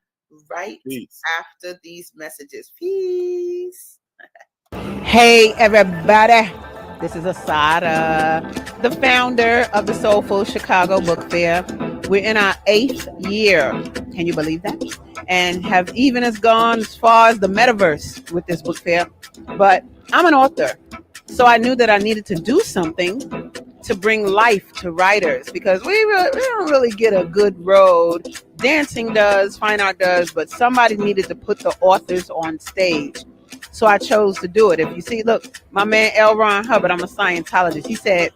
after these messages. Peace. Hey, everybody. This is Asadah, the founder of the Soulful Chicago Book Fair. We're in our 8th year. Can you believe that? And have even gone as far as the metaverse with this book fair. But I'm an author. So I knew that I needed to do something to bring life to writers, because we don't really get a good road. Dancing does, fine art does, but somebody needed to put the authors on stage. So I chose to do it. If you see, look, my man L. Ron Hubbard, I'm a Scientologist. He said,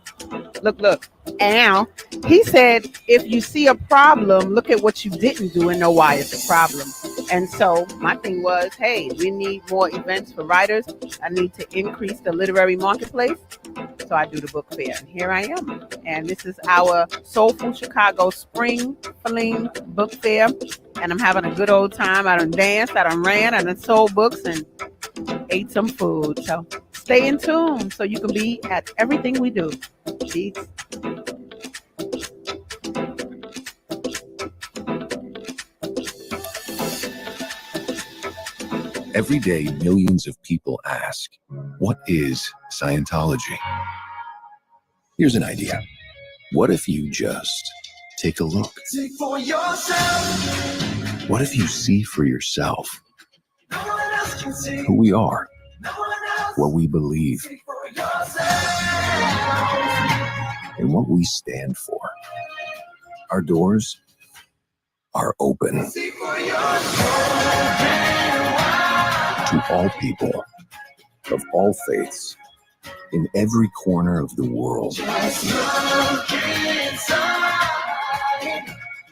look, ow. He said, if you see a problem, look at what you didn't do and know why it's a problem. And so my thing was, hey, we need more events for writers. I need to increase the literary marketplace. So I do the book fair, and here I am. And this is our Soulful Chicago Spring Fling Book Fair, and I'm having a good old time. I done danced, I done ran, I done sold books, and ate some food. So stay in tune so you can be at everything we do. Peace. Every day, millions of people ask, what is Scientology? Here's an idea. What if you just take a look? See for yourself. What if you see for yourself No one else can see. who we are, No one else. what we believe, See for yourself. and what we stand for? Our doors are open See for yourself. to all people of all faiths in every corner of the world. Just look inside.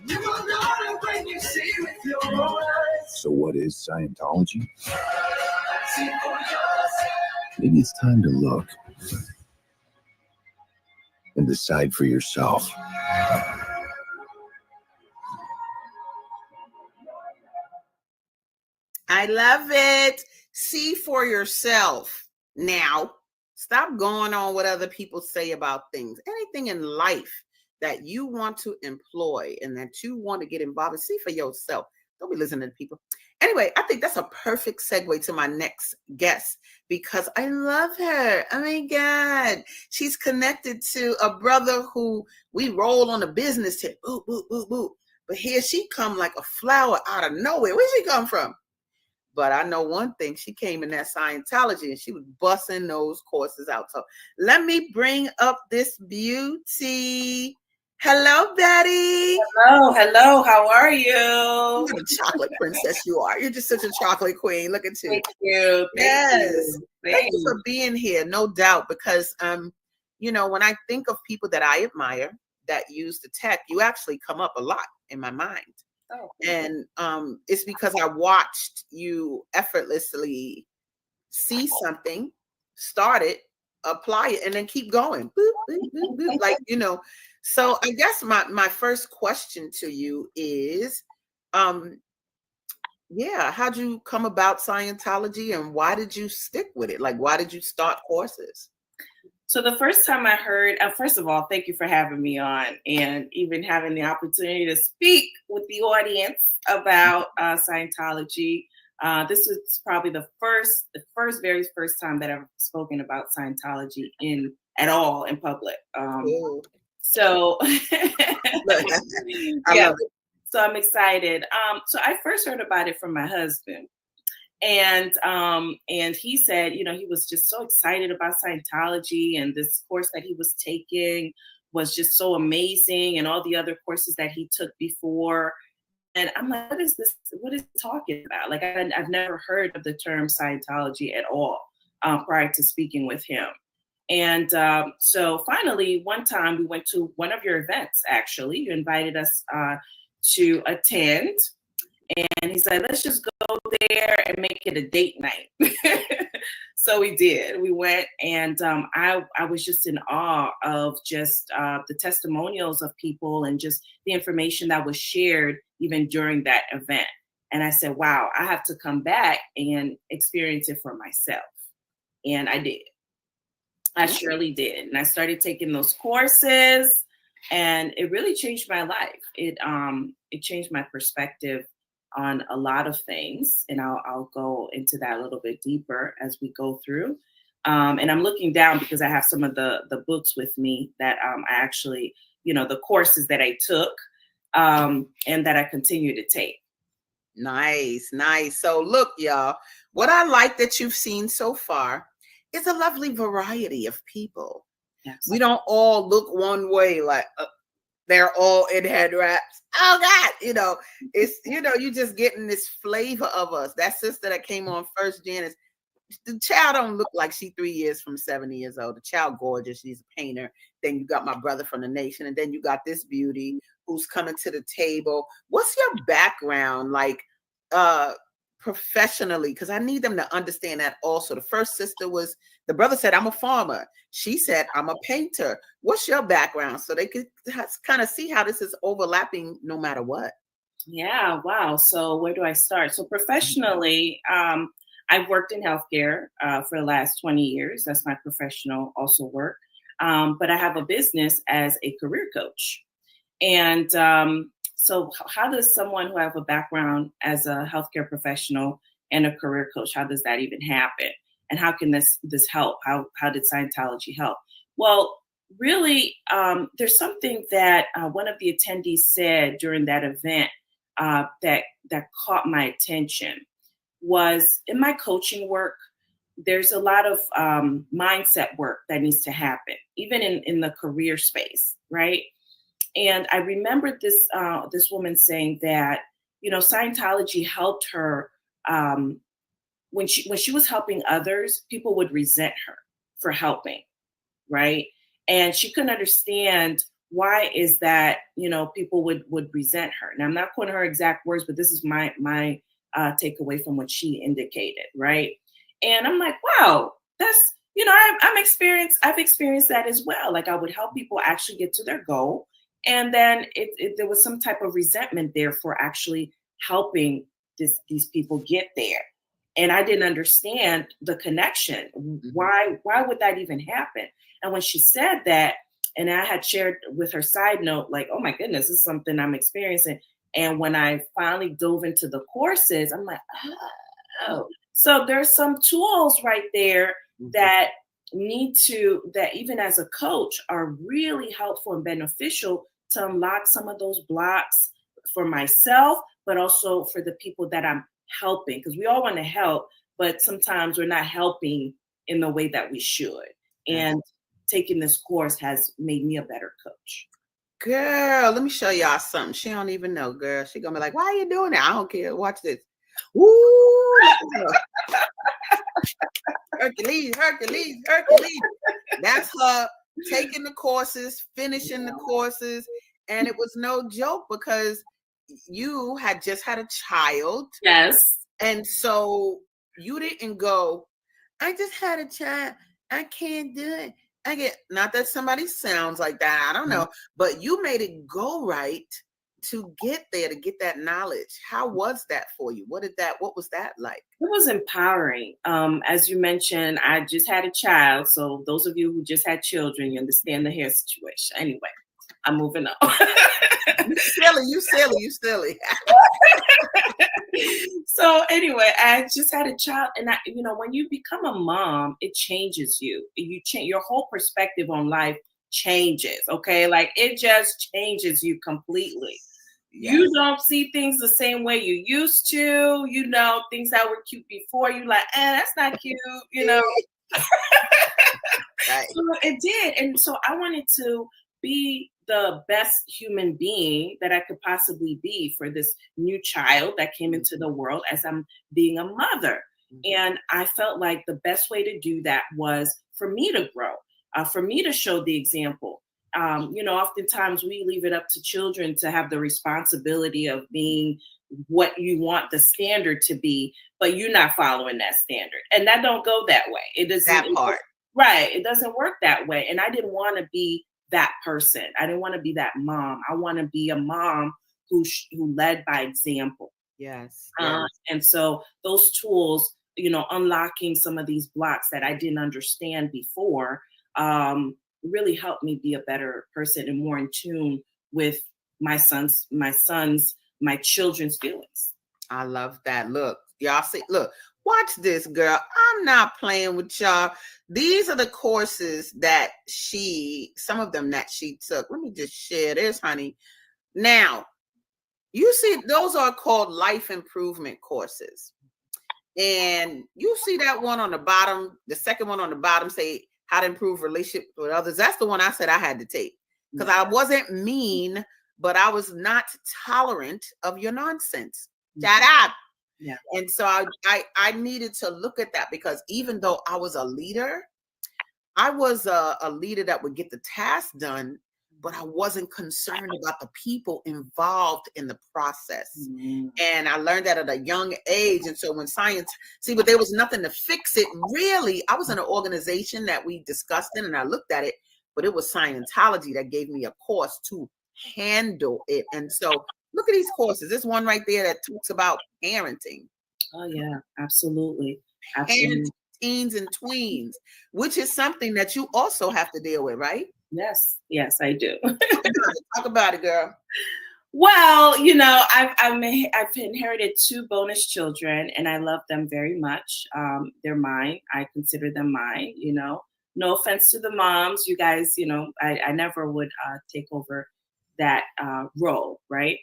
You will know it when you see with your own eyes. So what is Scientology? See for yourself. Maybe it's time to look and decide for yourself. I love it. See for yourself. Now, stop going on what other people say about things. Anything in life that you want to employ and that you want to get involved in, see for yourself. Don't be listening to people. Anyway, I think that's a perfect segue to my next guest because I love her. Oh my God. She's connected to a brother who we roll on a business tip. Boo, boo, boo, boo. But here she come like a flower out of nowhere. Where'd she come from? But I know one thing, she came in that Scientology and she was busting those courses out. So let me bring up this beauty. Hello, Betty. Hello. How are you? What a chocolate princess you are. You're just such a chocolate queen. Look at you. Thank you. Yes. Thank you for being here, no doubt, because you know, when I think of people that I admire that use the tech, you actually come up a lot in my mind. Oh, and it's because I watched you effortlessly see something, start it, apply it, and then keep going. Boop, boop, boop, boop. Like, you know, so I guess my first question to you is, how'd you come about Scientology and why did you stick with it? Like, why did you start courses? So the first time I heard, first of all, thank you for having me on and even having the opportunity to speak with the audience about Scientology. This was probably the very first time that I've spoken about Scientology at all in public. So yeah, so I'm excited. So I first heard about it from my husband. And he said, you know, he was just so excited about Scientology and this course that he was taking was just so amazing and all the other courses that he took before. And I'm like, what is this? What is he talking about? Like, I've never heard of the term Scientology at all prior to speaking with him. And so finally, one time we went to one of your events, actually. You invited us to attend. And he said, let's just go there and make it a date night. So we did. We went, and I was just in awe of just the testimonials of people and just the information that was shared even during that event. And I said, wow, I have to come back and experience it for myself. And I did. I surely did. And I started taking those courses, and it really changed my life. It changed my perspective on a lot of things, and I'll go into that a little bit deeper as we go through. And I'm looking down because I have some of the books with me that I actually, you know, the courses that I took and that I continue to take. Nice. So look, y'all, what I like that you've seen so far is a lovely variety of people. Yes. We don't all look one way, like they're all in head wraps. Oh God, it's you just getting this flavor of us. That sister that came on first, Janice, the child don't look like she 3 years from 70 years old. The child gorgeous. She's a painter. Then you got my brother from the nation, and then you got this beauty who's coming to the table. What's your background like professionally? Because I need them to understand that also. The first sister was, the brother said, I'm a farmer. She said, I'm a painter. What's your background? So they could kind of see how this is overlapping no matter what. Yeah, wow. So where do I start? So professionally, I've worked in healthcare for the last 20 years. That's my professional also work. But I have a business as a career coach. And so how does someone who have a background as a healthcare professional and a career coach, how does that even happen? And how can this help? How did Scientology help? Well, really, there's something that one of the attendees said during that event that caught my attention. Was in my coaching work, there's a lot of mindset work that needs to happen, even in the career space, right? And I remembered this woman saying that, Scientology helped her when she was helping others, people would resent her for helping, right? And she couldn't understand why is that, people would resent her. Now, I'm not quoting her exact words, but this is my take away from what she indicated, right? And I'm like, wow, that's, I've experienced that as well. Like I would help people actually get to their goal. And then there was some type of resentment there for actually helping these people get there. And I didn't understand the connection. Why would that even happen? And when she said that, and I had shared with her side note, like, oh my goodness, this is something I'm experiencing. And when I finally dove into the courses, I'm like, oh, so there's some tools right there that that even as a coach are really helpful and beneficial to unlock some of those blocks for myself, but also for the people that I'm helping. Because we all want to help, but sometimes we're not helping in the way that we should. And taking this course has made me a better coach. Girl, let me show y'all something. She don't even know, girl. She gonna be like, why are you doing that? I don't care. Watch this. Woo! Hercules. That's her taking the courses, finishing the courses. And it was no joke because you had just had a child. Yes. And so you didn't go, I just had a child. I can't do it. Not that somebody sounds like that, I don't know, but you made it go right to get there, to get that knowledge. How was that for you? What was that like? It was empowering. As you mentioned, I just had a child. So those of you who just had children, you understand the hair situation. Anyway, I'm moving on. You silly. So anyway, I just had a child, and when you become a mom, it changes you. You change your whole perspective on life changes. Okay, like it just changes you completely. Yes. You don't see things the same way you used to. Things that were cute before, you like, that's not cute. Right. So it did, and so I wanted to be the best human being that I could possibly be for this new child that came into the world as I'm being a mother. And I felt like the best way to do that was for me to grow, for me to show the example. Oftentimes we leave it up to children to have the responsibility of being what you want the standard to be, but you're not following that standard. And that don't go that way. It doesn't. That part. Right. It doesn't work that way. And I didn't want to be that person. I didn't want to be that mom. I want to be a mom who led by example. Yes. And so those tools, unlocking some of these blocks that I didn't understand before, really helped me be a better person and more in tune with my children's feelings. I love that. Look, y'all see, look, watch this, girl. I'm not playing with y'all. These are the courses that some of them that she took. Let me just share this, honey. Now, you see, those are called life improvement courses. And you see that one on the bottom, the second one on the bottom say how to improve relationships with others. That's the one I said I had to take because I wasn't mean, but I was not tolerant of your nonsense. Shut up. Yeah. And so I needed to look at that because even though I was a leader, I was a leader that would get the task done, but I wasn't concerned about the people involved in the process. And I learned that at a young age. And so when but there was nothing to fix it. Really, I was in an organization that we discussed in and I looked at it, but it was Scientology that gave me a course to handle it. And so look at these courses. This one right there that talks about parenting. Oh yeah, absolutely. Parenting teens and tweens, which is something that you also have to deal with, right? Yes, I do. Talk about it, girl. Well, I've inherited 2 bonus children, and I love them very much. They're mine. I consider them mine. No offense to the moms, you guys. I never would take over that role, right?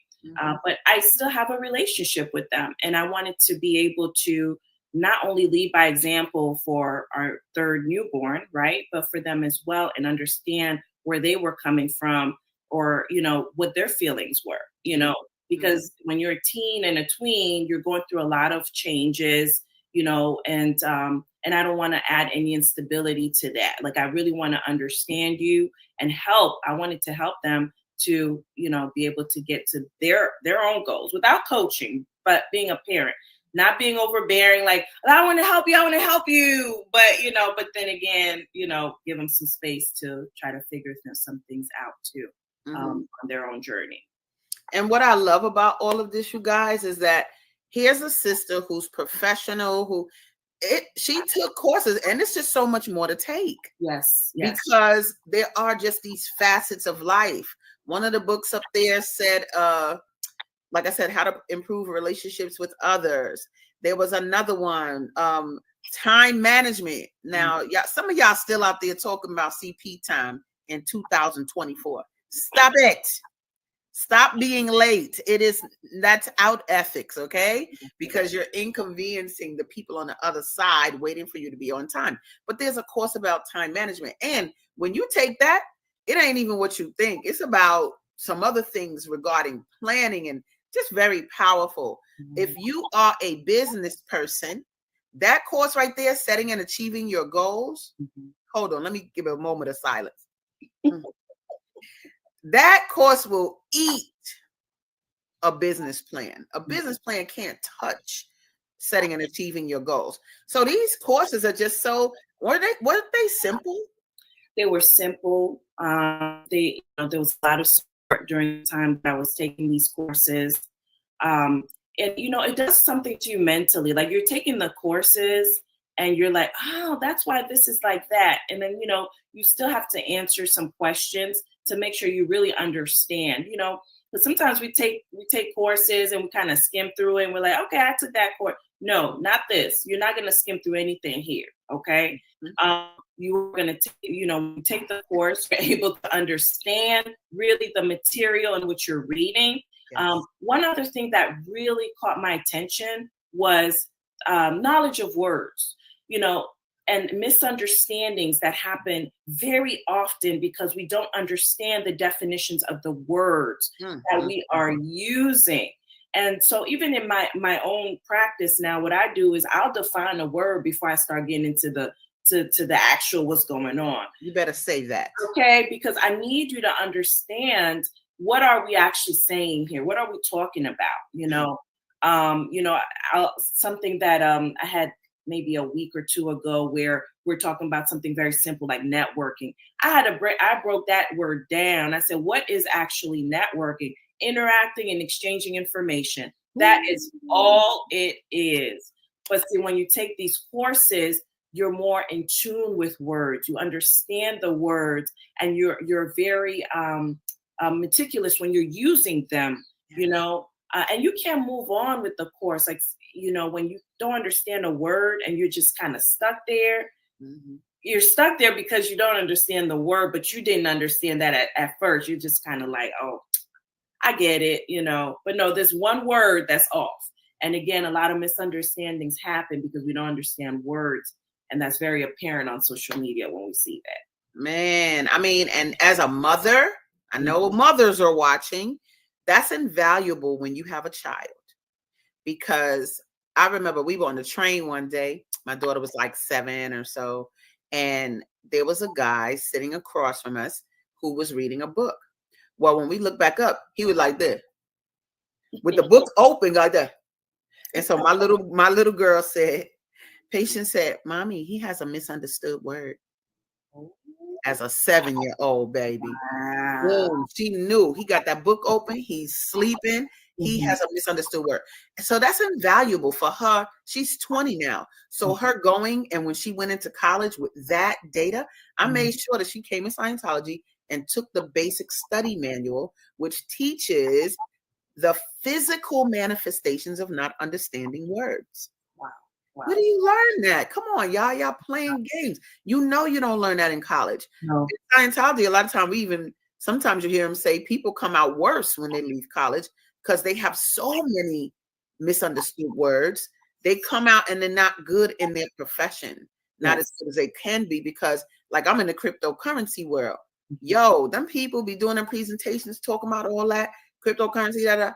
But I still have a relationship with them, and I wanted to be able to not only lead by example for our 3rd newborn, right, but for them as well, and understand where they were coming from, or what their feelings were, because when you're a teen and a tween, you're going through a lot of changes, and I don't want to add any instability to that. Like, I really want to understand you and help. I wanted to help them to be able to get to their own goals without coaching, but being a parent, not being overbearing, like, I want to help you, but then again, give them some space to try to figure some things out too, on their own journey. And what I love about all of this, you guys, is that here's a sister who's professional, she took courses, and it's just so much more to take. Yes. Because there are just these facets of life. One of the books up there said, like I said, how to improve relationships with others. There was another one, time management. Now, some of y'all still out there talking about CP time in 2024. Stop it. Stop being late. That's out ethics, okay? Because you're inconveniencing the people on the other side waiting for you to be on time. But there's a course about time management. And when you take that, it ain't even what you think. It's about some other things regarding planning and just very powerful. If you are a business person, that course right there, setting and achieving your goals. Hold on, let me give a moment of silence. That course will eat a business plan. A business plan can't touch setting and achieving your goals. So these courses are just weren't they simple? They were simple. There was a lot of support during the time that I was taking these courses. And it does something to you mentally. Like, you're taking the courses and you're like, oh, that's why this is like that. And then, you still have to answer some questions to make sure you really understand, but sometimes we take courses and we kind of skim through it and we're like, okay, I took that course. No, not this. You're not going to skim through anything here. Okay. You're going to take the course, you're able to understand really the material in which you're reading. Yes. One other thing that really caught my attention was knowledge of words, and misunderstandings that happen very often because we don't understand the definitions of the words that we are using. And so even in my own practice now, what I do is I'll define a word before I start getting into the actual what's going on. You better say that. Okay, because I need you to understand, what are we actually saying here? What are we talking about? Something that I had maybe a week or two ago where we're talking about something very simple like networking. I broke that word down. I said, what is actually networking? Interacting and exchanging information. That is all it is. But see, when you take these courses, you're more in tune with words. You understand the words, and you're very meticulous when you're using them, and you can't move on with the course. Like, when you don't understand a word and you're just kind of stuck there, you're stuck there because you don't understand the word, but you didn't understand that at first. You're just kind of like, oh, I get it, but no, there's one word that's off. And again, a lot of misunderstandings happen because we don't understand words. And that's very apparent on social media when we see that. Man, I mean, and as a mother, I know mothers are watching. That's invaluable when you have a child, because I remember we were on the train one day. My daughter was like 7 or so, and there was a guy sitting across from us who was reading a book. Well, when we looked back up, he was like this, with the book open like that. And so my little girl said, Patience said, "Mommy, he has a misunderstood word." As a 7-year-old baby. Boom, she knew. He got that book open. He's sleeping. He has a misunderstood word. So that's invaluable for her. She's 20 now. So her going, and when she went into college with that data, I made sure that she came in Scientology and took the basic study manual, which teaches the physical manifestations of not understanding words. Wow. Where do you learn that? Come on, y'all playing games. You know you don't learn that in college. No. In Scientology, a lot of times sometimes you hear them say people come out worse when they leave college because they have so many misunderstood words. They come out and they're not good in their profession, not as good as they can be, because like I'm in the cryptocurrency world. Yo, them people be doing their presentations, talking about all that cryptocurrency,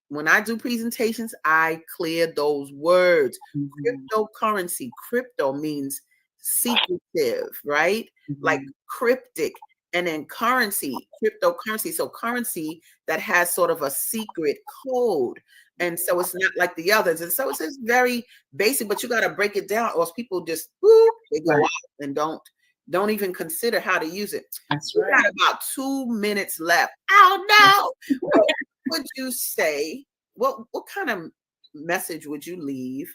When I do presentations, I clear those words. Cryptocurrency, crypto means secretive, right? Like cryptic. And then currency, cryptocurrency. So currency that has sort of a secret code. And so it's not like the others. And so it's just very basic, but you got to break it down, or else people just, they go out and don't even consider how to use it. That's right. We got about 2 minutes left. Oh no. What would you say? What kind of message would you leave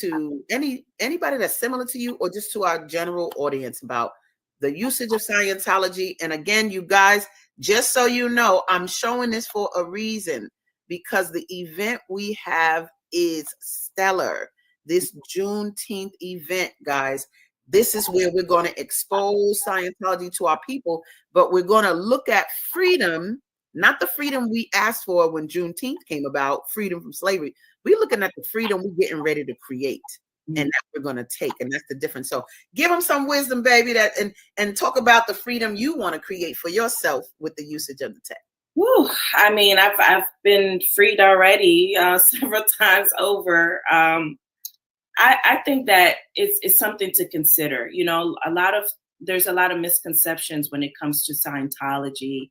to anybody that's similar to you, or just to our general audience about the usage of Scientology? And again, you guys, just so you know, I'm showing this for a reason, because the event we have is stellar. This Juneteenth event, guys, this is where we're going to expose Scientology to our people, but we're going to look at freedom, not the freedom we asked for when Juneteenth came about, freedom from slavery. We're looking at the freedom we're getting ready to create, and that we're going to take, and that's the difference. So give them some wisdom, baby, and talk about the freedom you want to create for yourself with the usage of the tech. Woo. I mean, I've been freed already several times over. I think that it's something to consider. You know, there's a lot of misconceptions when it comes to Scientology.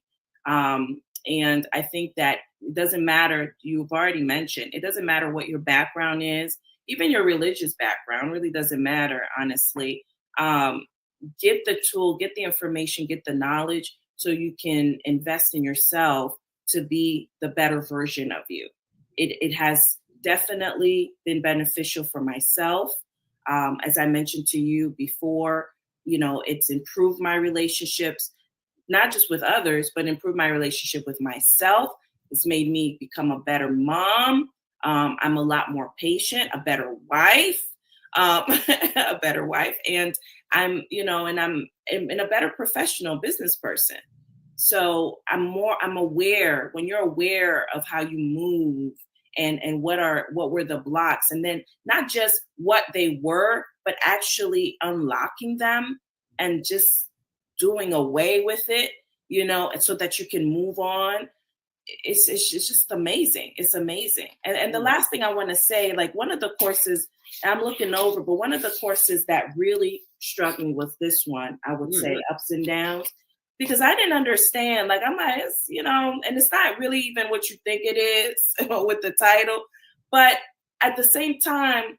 And I think that it doesn't matter, you've already mentioned, it doesn't matter what your background is, even your religious background really doesn't matter, honestly. Get the tool, get the information, get the knowledge so you can invest in yourself to be the better version of you. It has definitely been beneficial for myself. As I mentioned to you before, you know, it's improved my relationships, not just with others, but improved my relationship with myself. It's made me become a better mom. I'm a lot more patient, a better wife, a better wife. And I'm a better professional business person. So I'm aware. When you're aware of how you move and what were the blocks, and then not just what they were, but actually unlocking them and just doing away with it, you know, and so that you can move on. It's just amazing. It's amazing. And the last thing I want to say, like one of the courses I'm looking over, but one of the courses that really struck me was this one, I would say, Ups and Downs, because I didn't understand, like, I'm like, it's, you know, and it's not really even what you think it is with the title, but at the same time,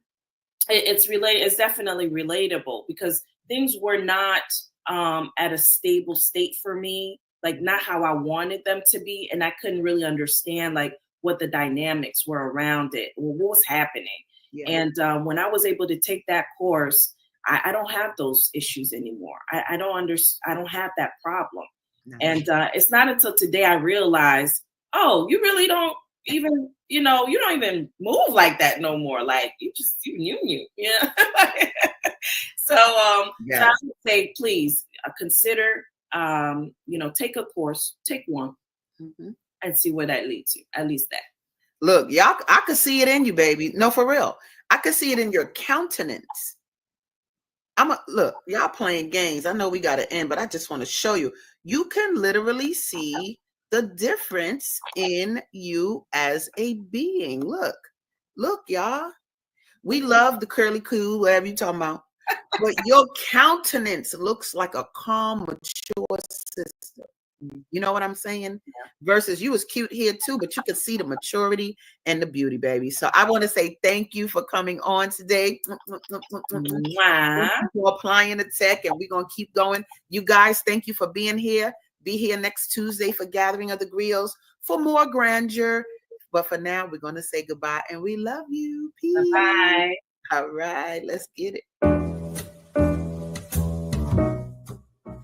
it's definitely relatable, because things were not at a stable state for me, like not how I wanted them to be. And I couldn't really understand like what the dynamics were around it, or what was happening. Yeah. And when I was able to take that course, I don't have those issues anymore. I don't have that problem. Nice. And it's not until today I realized, oh, you really don't even, you don't even move like that no more. Like you knew. Yeah. So I would say, please consider, take a course, take one, and see where that leads you. At least that. Look, y'all, I could see it in you, baby. No, for real. I could see it in your countenance. Look, y'all playing games. I know we got to end, but I just want to show you. You can literally see the difference in you as a being. Look, y'all. We love the curly Q, whatever you talking about. But your countenance looks like a calm, mature sister. You know what I'm saying? Yeah. Versus you was cute here too, but you could see the maturity and the beauty, baby. So I want to say thank you for coming on today. Thank you for applying the tech, and we're going to keep going. You guys, thank you for being here. Be here next Tuesday for Gathering of the Griots for more grandeur. But for now, we're going to say goodbye, and we love you. Peace. Bye. All right, let's get it.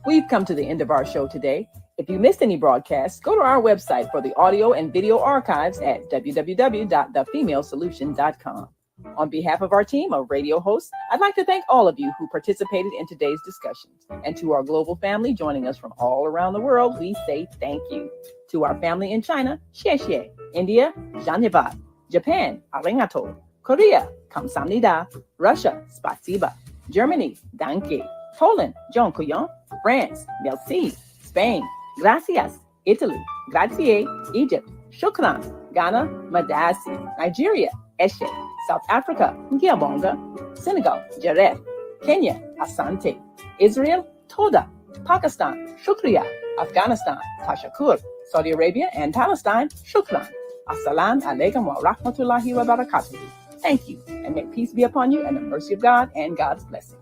We've come to the end of our show today. If you missed any broadcasts, go to our website for the audio and video archives at www.thefemalesolution.com. On behalf of our team of radio hosts, I'd like to thank all of you who participated in today's discussions. And to our global family joining us from all around the world, we say thank you. To our family in China, xie xie. India, Dhanyavad. Japan, arigato. Korea, kamsamnida. Russia, spasiba. Germany, danke. Poland, dziękuję. France, merci. Spain, gracias. Italy, grazie. Egypt, shukran. Ghana, madasi. Nigeria, eshe. South Africa, ngiyabonga. Senegal, jaref. Kenya, asante. Israel, toda. Pakistan, shukriya. Afghanistan, tashakur. Saudi Arabia and Palestine, shukran. Assalamu alaikum wa rahmatullahi wa barakatuh. Thank you, and may peace be upon you and the mercy of God and God's blessings.